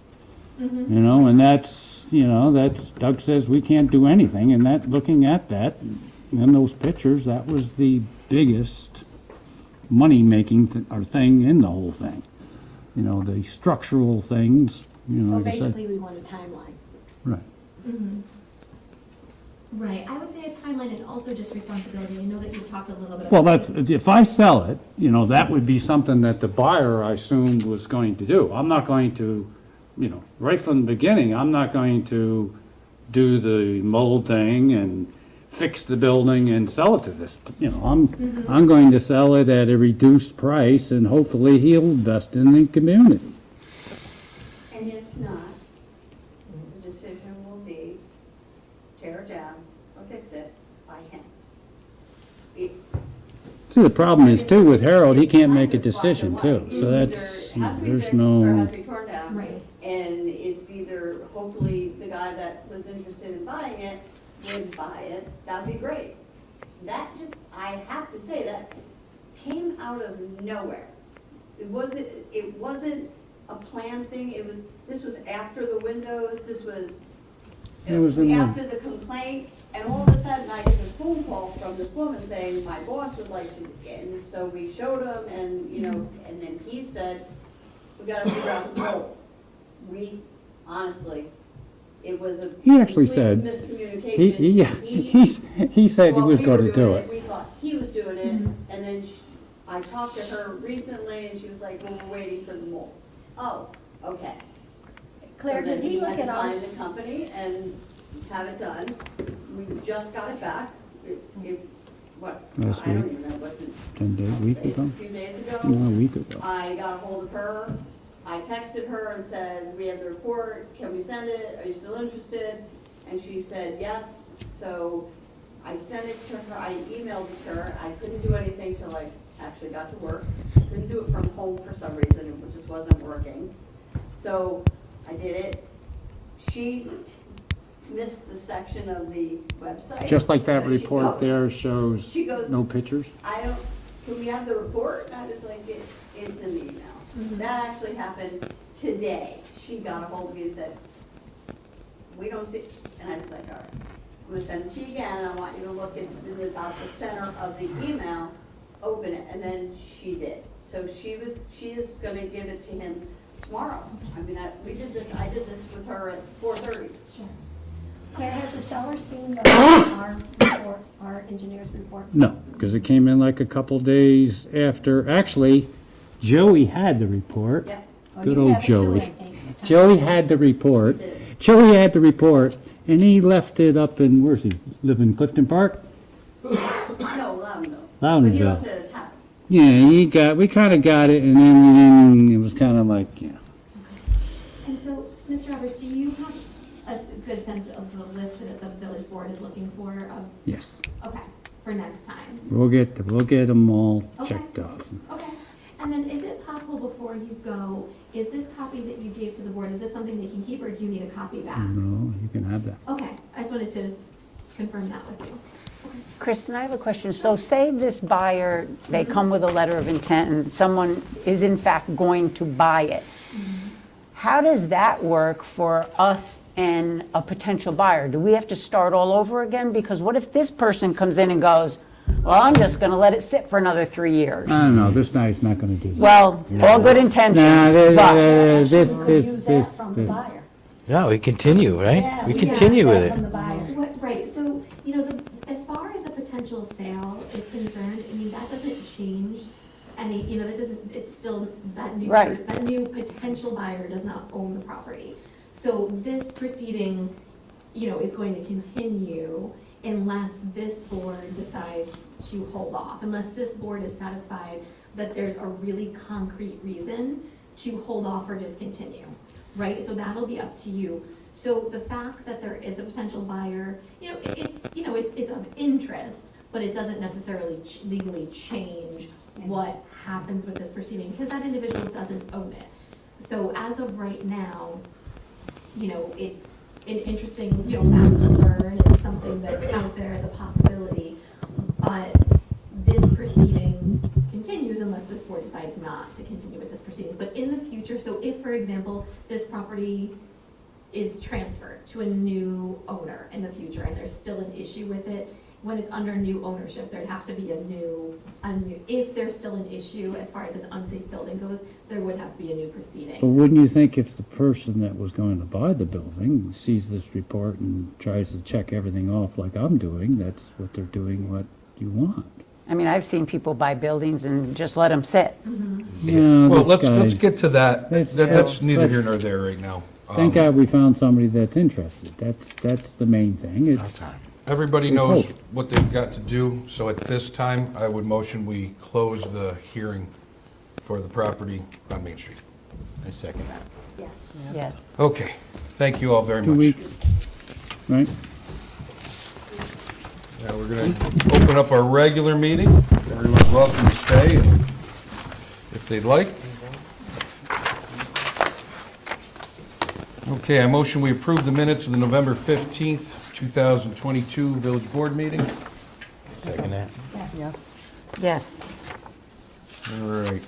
And that's, Doug says we can't do anything, and that, looking at that, in those pictures, that was the biggest money-making thing in the whole thing. The structural things, So like I said. basically, we want a timeline. Right. Right, I would say a timeline and also just responsibility. I know that you've talked a little bit about. Well, that's, if I sell it, that would be something that the buyer, I assumed, was going to do. I'm not going to, right from the beginning, I'm not going to do the mold thing and fix the building and sell it to this, I'm going to sell it at a reduced price and hopefully he'll invest in the community. And if not, the decision will be tear it down or fix it by him. See, the problem is too, with Harold, he can't make a decision too, so that's, Either it has to be there's fixed or it has no, to be torn down. Right. And it's either, hopefully, the guy that was interested in buying it would buy it, that'd be great. That just, I have to say, that came out of nowhere. It wasn't a planned thing, this was after the windows, this was It was in the- after the complaint, and all of a sudden, I get this phone call from this woman saying, my boss would like to, and so we showed him, and, and then he said, we gotta figure out the mold. Honestly, it was a He actually complete said- miscommunication. he said he While was we were gonna do doing it. We thought he was doing it, and then I talked to her recently, and she was like, well, we're waiting for the mold. Oh, okay. Claire, So then did he look had to at our, find the company and have it done. We just got it back. What? Last I don't week? even know, was it 10 days, week ago? a few days ago? ago. No, a week ago. I got a hold of her. I texted her and said, we have the report, can we send it? Are you still interested? And she said, yes. So I sent it to her, I emailed it to her. I couldn't do anything till I actually got to work. Couldn't do it from home for some reason, it just wasn't working. So I did it. She missed the section of the website. Just like that So she report goes- there shows She goes, no pictures? I don't, can we have the report? And I was like, it's in the email. That actually happened today. She got a hold of me and said, we don't see, and I was like, all right, I'm gonna send it to you again, and I want you to look at about the center of the email, open it, and then she did. So she is gonna give it to him tomorrow. I mean, I did this with her at 4:30. Sure. Claire, has the seller seen our report, our engineer's report? No, because it came in like a couple days after. Actually, Joey had the report. Yep. Oh, Good you old have it too, Joey. I think. Joey had the report. He did. Joey had the report, and he left it up in, where's he, live in Clifton Park? No, Loudonville. But he Loudonville. left it at his house. Yeah, we kind of got it, and then it was kind of like, yeah. And so, Mr. Roberts, do you have a good sense of the list that the village board is looking for of, Yes, okay, for next time? we'll get them all Okay. checked off. Okay, and then is it possible before you go, is this copy that you gave to the board, is this something they can keep, or do you need a copy back? No, you can have that. Okay, I just wanted to confirm that with you. Kristen, I have a question. So say this buyer, they come with a letter of intent and someone is in fact going to buy it. How does that work for us and a potential buyer? Do we have to start all over again? Because what if this person comes in and goes, well, I'm just going to let it sit for another 3 years? I don't know, this guy's not going to do that. Well, all good intentions, Nah, but this, We'll use that from the this. buyer. No, we continue, right? Yeah, We got continue that with it. from the buyer. Right, so, as far as a potential sale is concerned, I mean, that doesn't change any, that doesn't, it's still, that Right. new potential buyer does not own the property. So this proceeding, is going to continue unless this board decides to hold off, unless this board is satisfied that there's a really concrete reason to hold off or discontinue, right? So that'll be up to you. So the fact that there is a potential buyer, it's of interest, but it doesn't necessarily legally change what happens with this proceeding, because that individual doesn't own it. So as of right now, it's an interesting, fact to learn, it's something that's out there as a possibility, but this proceeding continues unless this board decides not to continue with this proceeding. But in the future, so if, for example, this property is transferred to a new owner in the future and there's still an issue with it, when it's under new ownership, there'd have to be a new, if there's still an issue as far as an unsafe building goes, there would have to be a new But proceeding. wouldn't you think if the person that was going to buy the building sees this report and tries to check everything off like I'm doing, that's what they're doing, what you want? I mean, I've seen people buy buildings and just let them sit. Yeah, Well, this guy- let's get to that. Let's- That's neither here let's- nor there right now. Thank God we found somebody that's interested. That's the main thing. It's, Everybody There's knows hope. what they've got to do, so at this time, I would motion we close the hearing for the property on Main Street. I second that. Yes. Yes. Okay, thank you all very 2 much. weeks, right? Now, we're going to open up our regular meeting. Everyone's welcome to stay if they'd like. Okay, I motion we approve the minutes of the November 15th, 2022 Village Board meeting. Second that. Yes. Yes. All right.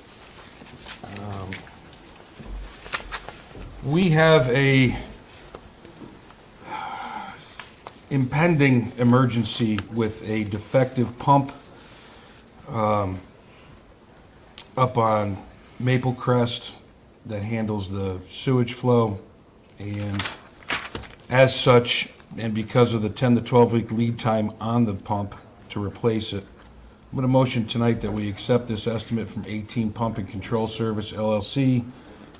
We have a impending emergency with a defective pump up on Maple Crest that handles the sewage flow. And as such, and because of the 10 to 12 week lead time on the pump to replace it, I'm going to motion tonight that we accept this estimate from 18 Pump and Control Service LLC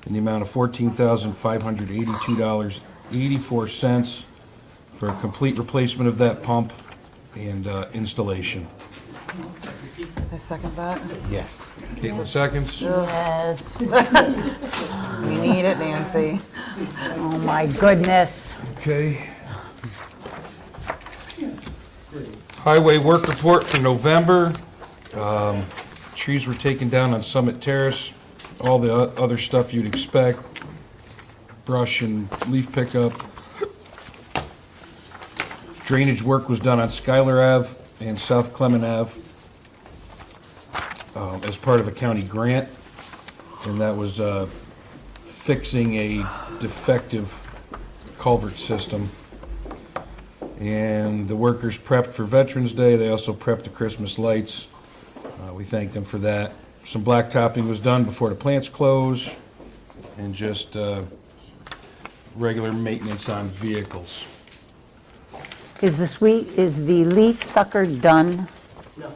in the amount of $14,582.84 for a complete replacement of that pump and installation. I second that. Yes. Caitlin seconds. Yes. We need it, Nancy. Oh, my goodness. Okay. Highway work report for November. Trees were taken down on Summit Terrace, all the other stuff you'd expect, brush and leaf pickup. Drainage work was done on Schuyler Ave and South Clement Ave as part of a county grant, and that was fixing a defective culvert system. And the workers prepped for Veterans Day. They also prepped the Christmas lights. We thank them for that. Some blacktopping was done before the plants close, and just regular maintenance on vehicles. Is the leaf sucker done? No.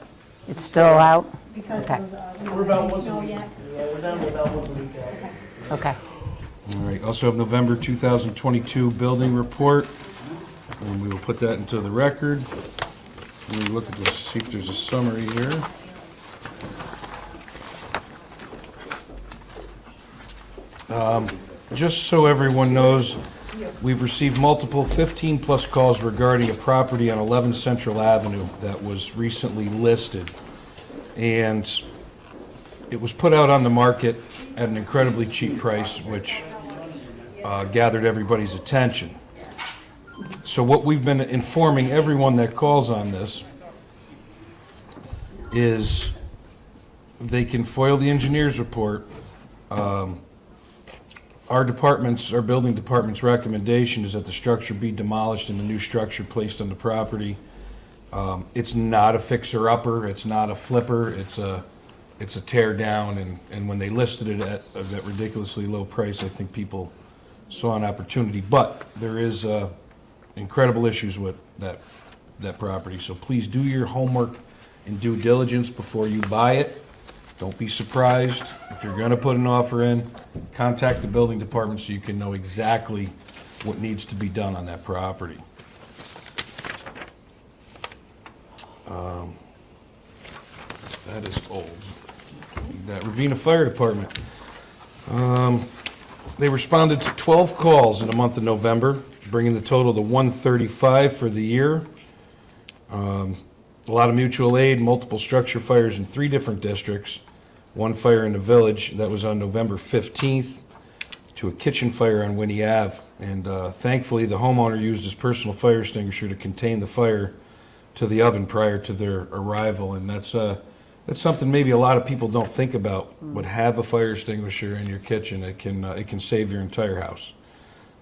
It's still out? Because Okay. we We're don't about have once a snow week. yet. Yeah, we're down to about once a week. Okay. All right, also have November 2022 building report, and we will put that into the record. Let me look at this, see if there's a summary here. Just so everyone knows, we've received multiple 15-plus calls regarding a property on 11 Central Avenue that was recently listed. And it was put out on the market at an incredibly cheap price, which gathered everybody's attention. So what we've been informing everyone that calls on this is they can foil the engineer's report. Our building department's recommendation is that the structure be demolished and a new structure placed on the property. It's not a fixer-upper, it's not a flipper, it's a tear down, and when they listed it at that ridiculously low price, I think people saw an opportunity. But there is incredible issues with that property, so please do your homework and due diligence before you buy it. Don't be surprised if you're going to put an offer in. Contact the building department so you can know exactly what needs to be done on that property. That is old. That Ravena Fire Department. They responded to 12 calls in the month of November, bringing the total to 135 for the year. A lot of mutual aid, multiple structure fires in 3 different districts. One fire in the village that was on November 15th to a kitchen fire on Winnie Ave. And thankfully, the homeowner used his personal fire extinguisher to contain the fire to the oven prior to their arrival. And that's something maybe a lot of people don't think about, but have a fire extinguisher in your kitchen. It can save your entire house.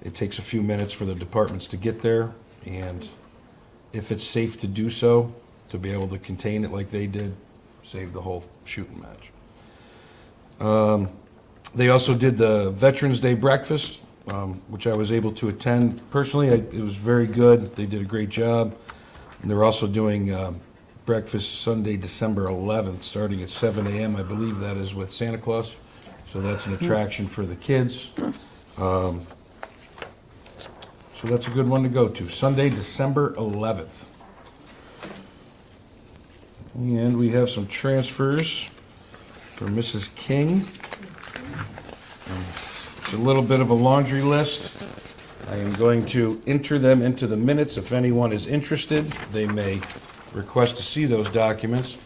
It takes a few minutes for the departments to get there, and if it's safe to do so, to be able to contain it like they did, save the whole shooting match. They also did the Veterans Day breakfast, which I was able to attend. Personally, it was very good. They did a great job. And they're also doing breakfast Sunday, December 11th, starting at 7 a.m. I believe that is with Santa Claus. So that's an attraction for the kids. So that's a good one to go to. Sunday, December 11th. And we have some transfers for Mrs. King. It's a little bit of a laundry list. I am going to enter them into the minutes. If anyone is interested, they may request to see those documents.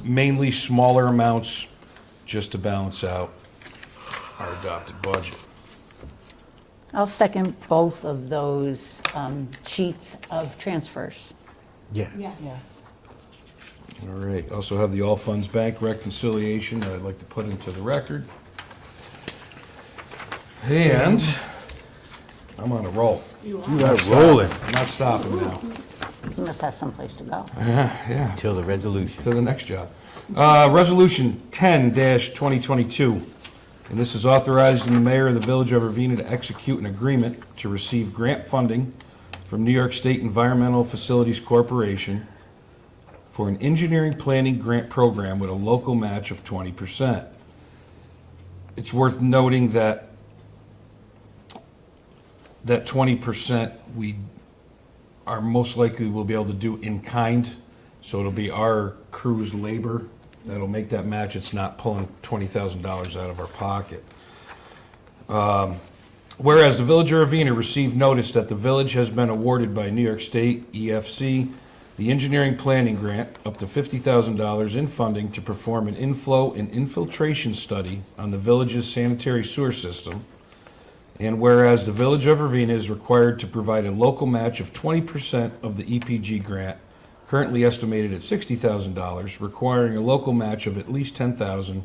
Mainly smaller amounts, just to balance out our adopted budget. I'll second both of those sheets of transfers. Yes. Yes. All right, also have the All Funds Bank reconciliation that I'd like to put into the record. And I'm on a roll. You are rolling I'm not stopping now. You must have someplace to go. Yeah, till the resolution. to the next job. Resolution 10-2022, and this is authorizing the mayor of the Village of Ravena to execute an agreement to receive grant funding from New York State Environmental Facilities Corporation for an engineering planning grant program with a local match of 20%. It's worth noting that 20% we are most likely will be able to do in kind. So it'll be our crew's labor that'll make that match. It's not pulling $20,000 out of our pocket. Whereas the Village of Ravena received notice that the village has been awarded by New York State EFC the engineering planning grant up to $50,000 in funding to perform an inflow and infiltration study on the village's sanitary sewer system. And whereas the Village of Ravena is required to provide a local match of 20% of the EPG grant, currently estimated at $60,000, requiring a local match of at least $10,000,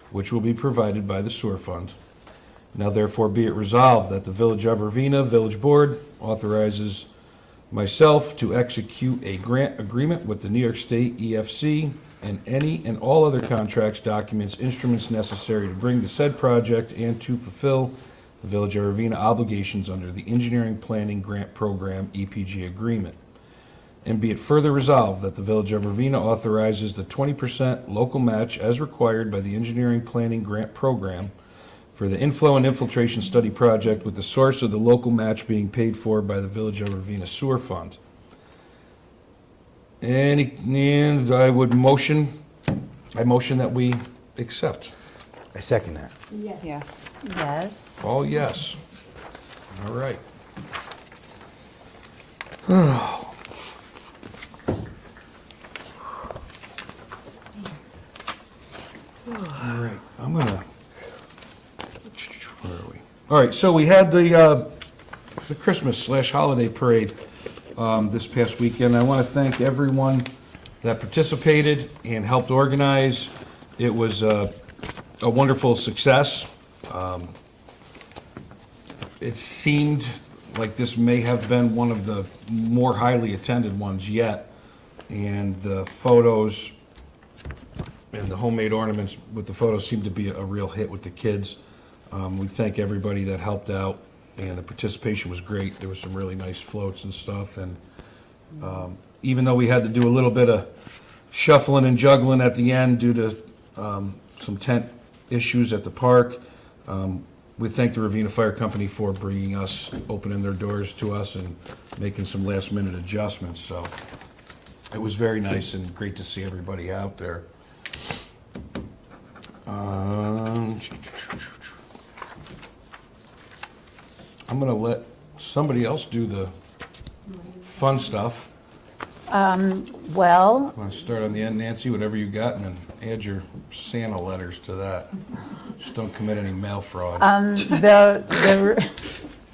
which will be provided by the sewer fund. Now therefore be it resolved that the Village of Ravena Village Board authorizes myself to execute a grant agreement with the New York State EFC and any and all other contracts, documents, instruments necessary to bring the said project and to fulfill the Village of Ravena obligations under the Engineering Planning Grant Program EPG agreement. And be it further resolved that the Village of Ravena authorizes the 20% local match as required by the Engineering Planning Grant Program for the inflow and infiltration study project, with the source of the local match being paid for by the Village of Ravena Sewer Fund. And I motion that we accept. I second that. Yes. Yes. Yes. All yes. All right. All right, I'm gonna, where are we? All right, so we had the Christmas/holiday parade this past weekend. I want to thank everyone that participated and helped organize. It was a wonderful success. It seemed like this may have been one of the more highly attended ones yet, and the photos and the homemade ornaments with the photos seemed to be a real hit with the kids. We thank everybody that helped out, and the participation was great. There was some really nice floats and stuff, and even though we had to do a little bit of shuffling and juggling at the end due to some tent issues at the park, we thank the Ravena Fire Company for bringing us, opening their doors to us and making some last-minute adjustments. So it was very nice and great to see everybody out there. I'm going to let somebody else do the fun stuff. Well, Want to start on the end, Nancy, whatever you got, and then add your Santa letters to that. Just don't commit any mail fraud.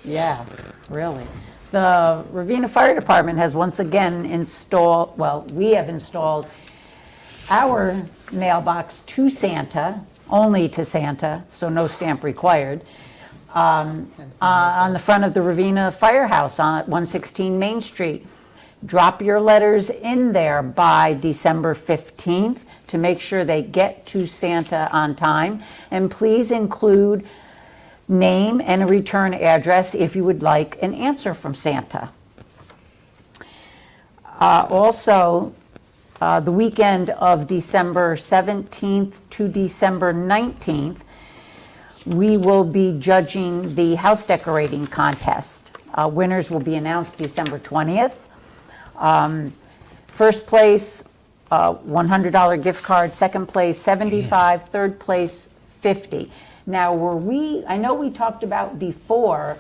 yeah, really. The Ravena Fire Department has once again we have installed our mailbox to Santa, only to Santa, so no stamp required, on the front of the Ravena Firehouse on 116 Main Street. Drop your letters in there by December 15th to make sure they get to Santa on time. And please include name and a return address if you would like an answer from Santa. Also, the weekend of December 17th to December 19th, we will be judging the house decorating contest. Winners will be announced December 20th. First place, $100 gift card. Second place, $75. Third place, $50. Now, I know we talked about before,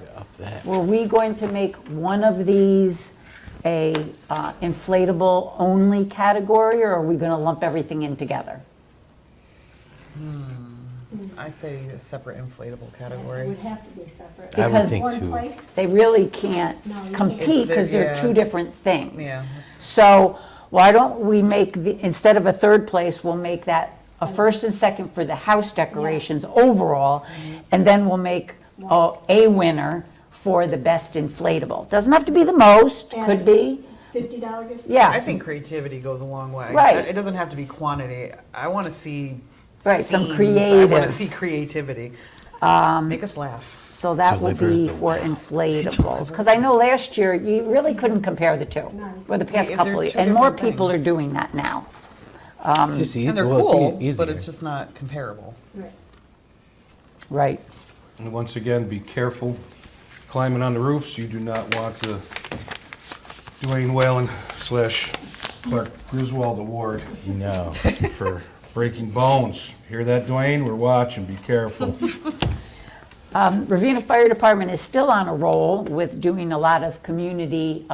were we going to make one of these a inflatable only category, or are we going to lump everything in together? I say a separate inflatable It category. would have to be separate. I would Because think One two. place, They really can't No, you compete because they're Yeah. two different things. Yeah. So why don't we make, instead of a third place, we'll make that a first and second for the house decorations overall, and then we'll make a winner for the best inflatable. Doesn't have to be the most, could be, $50 gift. yeah. I think creativity goes a long way. Right. It doesn't have to be quantity. I want to see Right, some scenes. I creative. want to see creativity. Make us laugh. So that will Deliver be the for wow. inflatables. Because I know last year, you really couldn't compare the two, or the past They're couple, two and more different people are things. doing that now. It's just And they're well, it's cool, easier. but it's just not comparable. Right. Right. And once again, be careful climbing on the roofs. You do not want to do any whaling / Clerk Griswold Award No. for breaking bones. Hear that, Dwayne? We're watching, be careful. Ravena Fire Department is still on a roll with doing a lot of community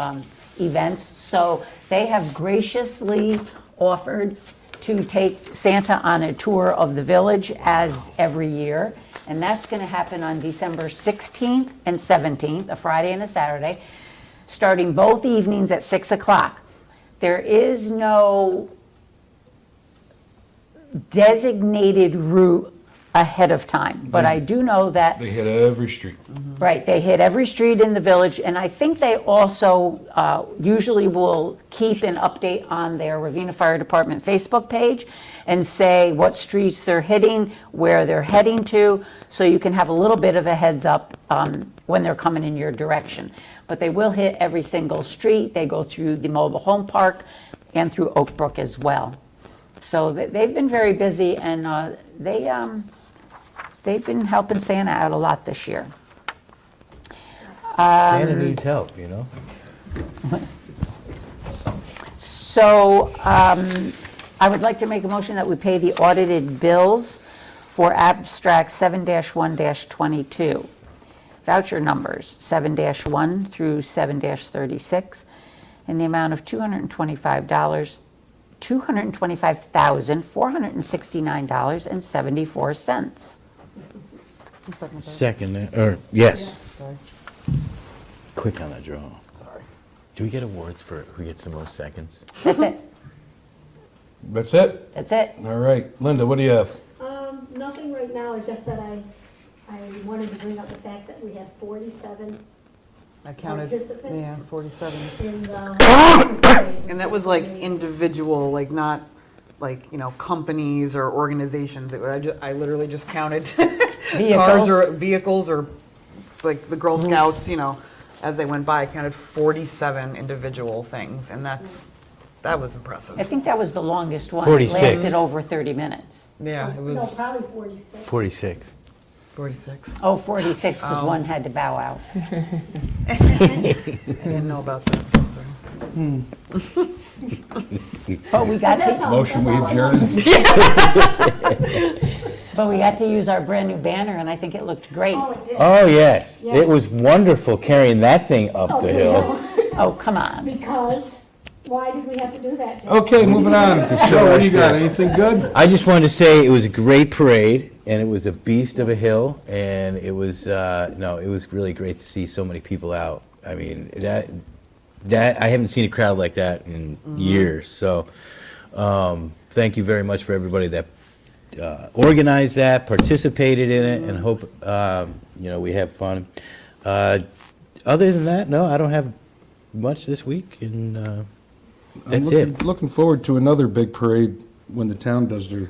events, so they have graciously offered to take Santa on a tour of the village as every year, and that's going to happen on December 16th and 17th, a Friday and a Saturday, starting both evenings at 6 o'clock. There is no designated route ahead of time, but I do know that, They hit every street. right, they hit every street in the village, and I think they also usually will keep an update on their Ravena Fire Department Facebook page and say what streets they're hitting, where they're heading to, so you can have a little bit of a heads up when they're coming in your direction. But they will hit every single street. They go through the mobile home park and through Oak Brook as well. So they've been very busy, and they've been helping Santa out a lot this year. Santa needs help, you know? So I would like to make a motion that we pay the audited bills for abstract 7-1-22. Voucher numbers 7-1 through 7-36 in the amount of $225,469.74. Second, or, yes. Sorry. Quick on the draw. Sorry. Do we get awards for who gets the most seconds? That's it. That's it? That's it. All right. Linda, what do you have? Nothing right now, it's just that I wanted to bring up the fact that we had 47 I counted, Participants? yeah, 47. in the. And that was like individual, like not like, you know, companies or organizations. I literally just counted cars or vehicles or like the Girl Scouts, you know, as they went by. I counted 47 individual things, and that was impressive. I think that was the longest one. 46. It lasted over 30 minutes. Yeah, it No, was probably 46. 46. 46. Oh, 46, because one had to bow out. I didn't know about that. Sorry. But we got to, Motion, we adjourn. but we got to use our brand-new banner, and I think it looked great. Oh, it did. Oh, yes. It Yes. was wonderful carrying that thing up the hill. Oh, come on. Because, why did we have to do that, Jim? Okay, moving on. Joe, what do you got? Anything good? I just wanted to say it was a great parade, and it was a beast of a hill, and it was, no, it was really great to see so many people out. I mean, that I haven't seen a crowd like that in years, so thank you very much for everybody that organized that, participated in it, and hope, you know, we have fun. Other than that, no, I don't have much this week, and that's it. Looking forward to another big parade when the town does their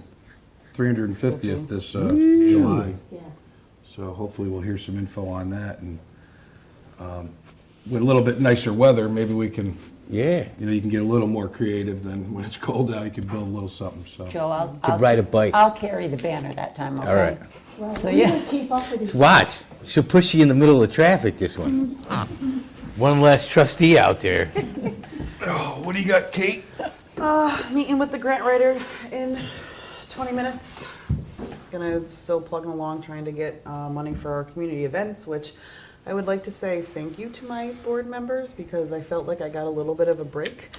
350th this July. Yeah. So hopefully we'll hear some info on that, and with a little bit nicer weather, maybe we can, Yeah. you know, you can get a little more creative than when it's cold out. You can build a little something. So Joe, To ride a bike. I'll carry the banner that time, okay? All right. Well, So, we yeah. would keep up with each Watch. She'll push you in the middle of traffic, this one. One less trustee out there. oh, what do you got, Kate? Meeting with the grant writer in 20 minutes. Gonna still plugging along, trying to get money for our community events, which I would like to say thank you to my board members, because I felt like I got a little bit of a break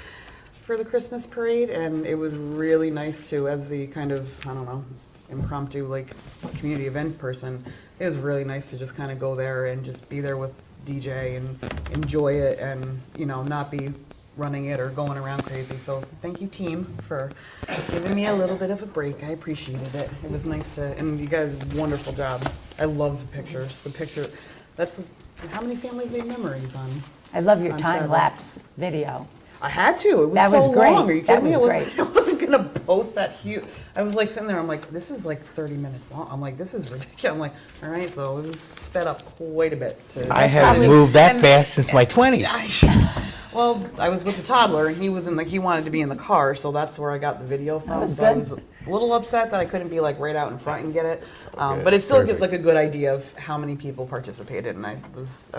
for the Christmas parade, and it was really nice to, as the kind of, I don't know, impromptu like community events person, it was really nice to just kind of go there and just be there with DJ and enjoy it, and, you know, not be running it or going around crazy. So thank you, team, for giving me a little bit of a break. I appreciated it. It was nice to, and you guys, wonderful job. I love the pictures. The picture, how many family made memories on? I love your On Saturday. time-lapse video. I had to. It was That so was great. long. Are you That kidding me? was I great. wasn't gonna post that huge. I was like sitting there. I'm like, this is like 30 minutes long. I'm like, this is ridiculous. I'm like, all right. So it was sped up quite a bit. I haven't moved that and- fast since my 20s. Well, I was with the toddler, and he was he wanted to be in the car, so that's where I got the video from. was So I good. was a little upset that I couldn't be like right out in front and get it. good. But it still gives Perfect. like a good idea of how many people participated, and it was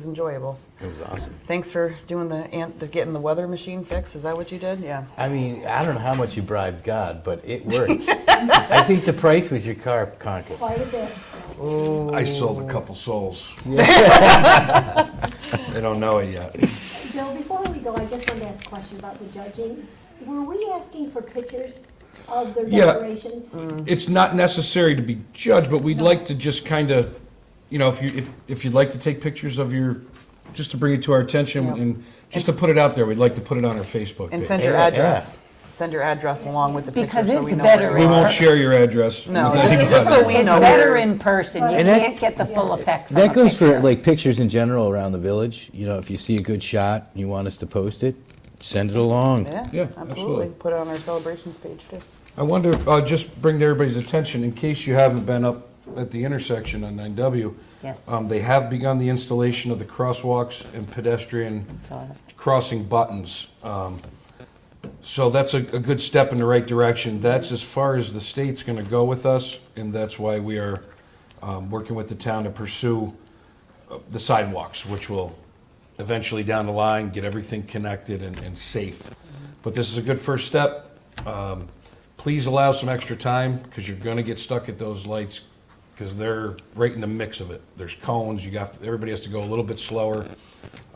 enjoyable. It was awesome. Thanks for doing the getting the weather machine fixed. Is that what you did? Yeah. I mean, I don't know how much you bribed God, but it worked. I think the price was your car conquered. Quite a bit. I sold a couple souls. They don't know it yet. Bill, before we go, I just wanted to ask a question about the judging. Were we asking for pictures of the Yeah. decorations? It's not necessary to be judged, but we'd like to just kind of, if you'd like to take pictures of just to bring it to our attention Yeah. and just to put it out there, we'd like to put it on our Facebook And page. send your Yeah, address. Send your address along with the picture Because so it's we know better where We you won't are. share your address. No, with anyone. just so we It's know better where- in person. You And that- can't get the full effect from That a goes for picture. like pictures in general around the village. You know, if you see a good shot, and you want us to post it, send it along. Yeah, Yeah, absolutely. absolutely. Put it on our celebrations page too. I wonder, just bring to everybody's attention, in case you haven't been up at the intersection on 9W, Yes. they have begun the installation of the crosswalks and pedestrian So, crossing buttons. So that's a good step in the right direction. That's as far as the state's going to go with us, and that's why we are working with the town to pursue the sidewalks, which will eventually down the line get everything connected and safe. But this is a good first step. Please allow some extra time, because you're going to get stuck at those lights, because they're right in the mix of it. There's cones, everybody has to go a little bit slower,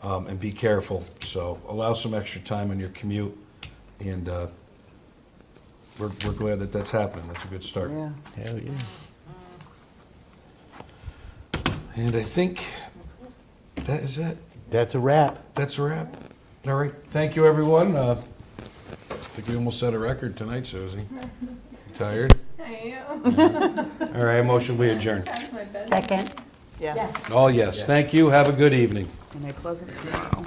and be careful. So allow some extra time on your commute, and we're glad that that's happening. That's a good start. Yeah. Hell yeah. And I think that is it. That's a wrap. That's a wrap. All right. Thank you, everyone. I think we almost set a record tonight, Susie. You tired? I All right, motion we adjourn. Second. Yeah. Yes. All yes. Thank you. Have a good evening. And a pleasant tomorrow.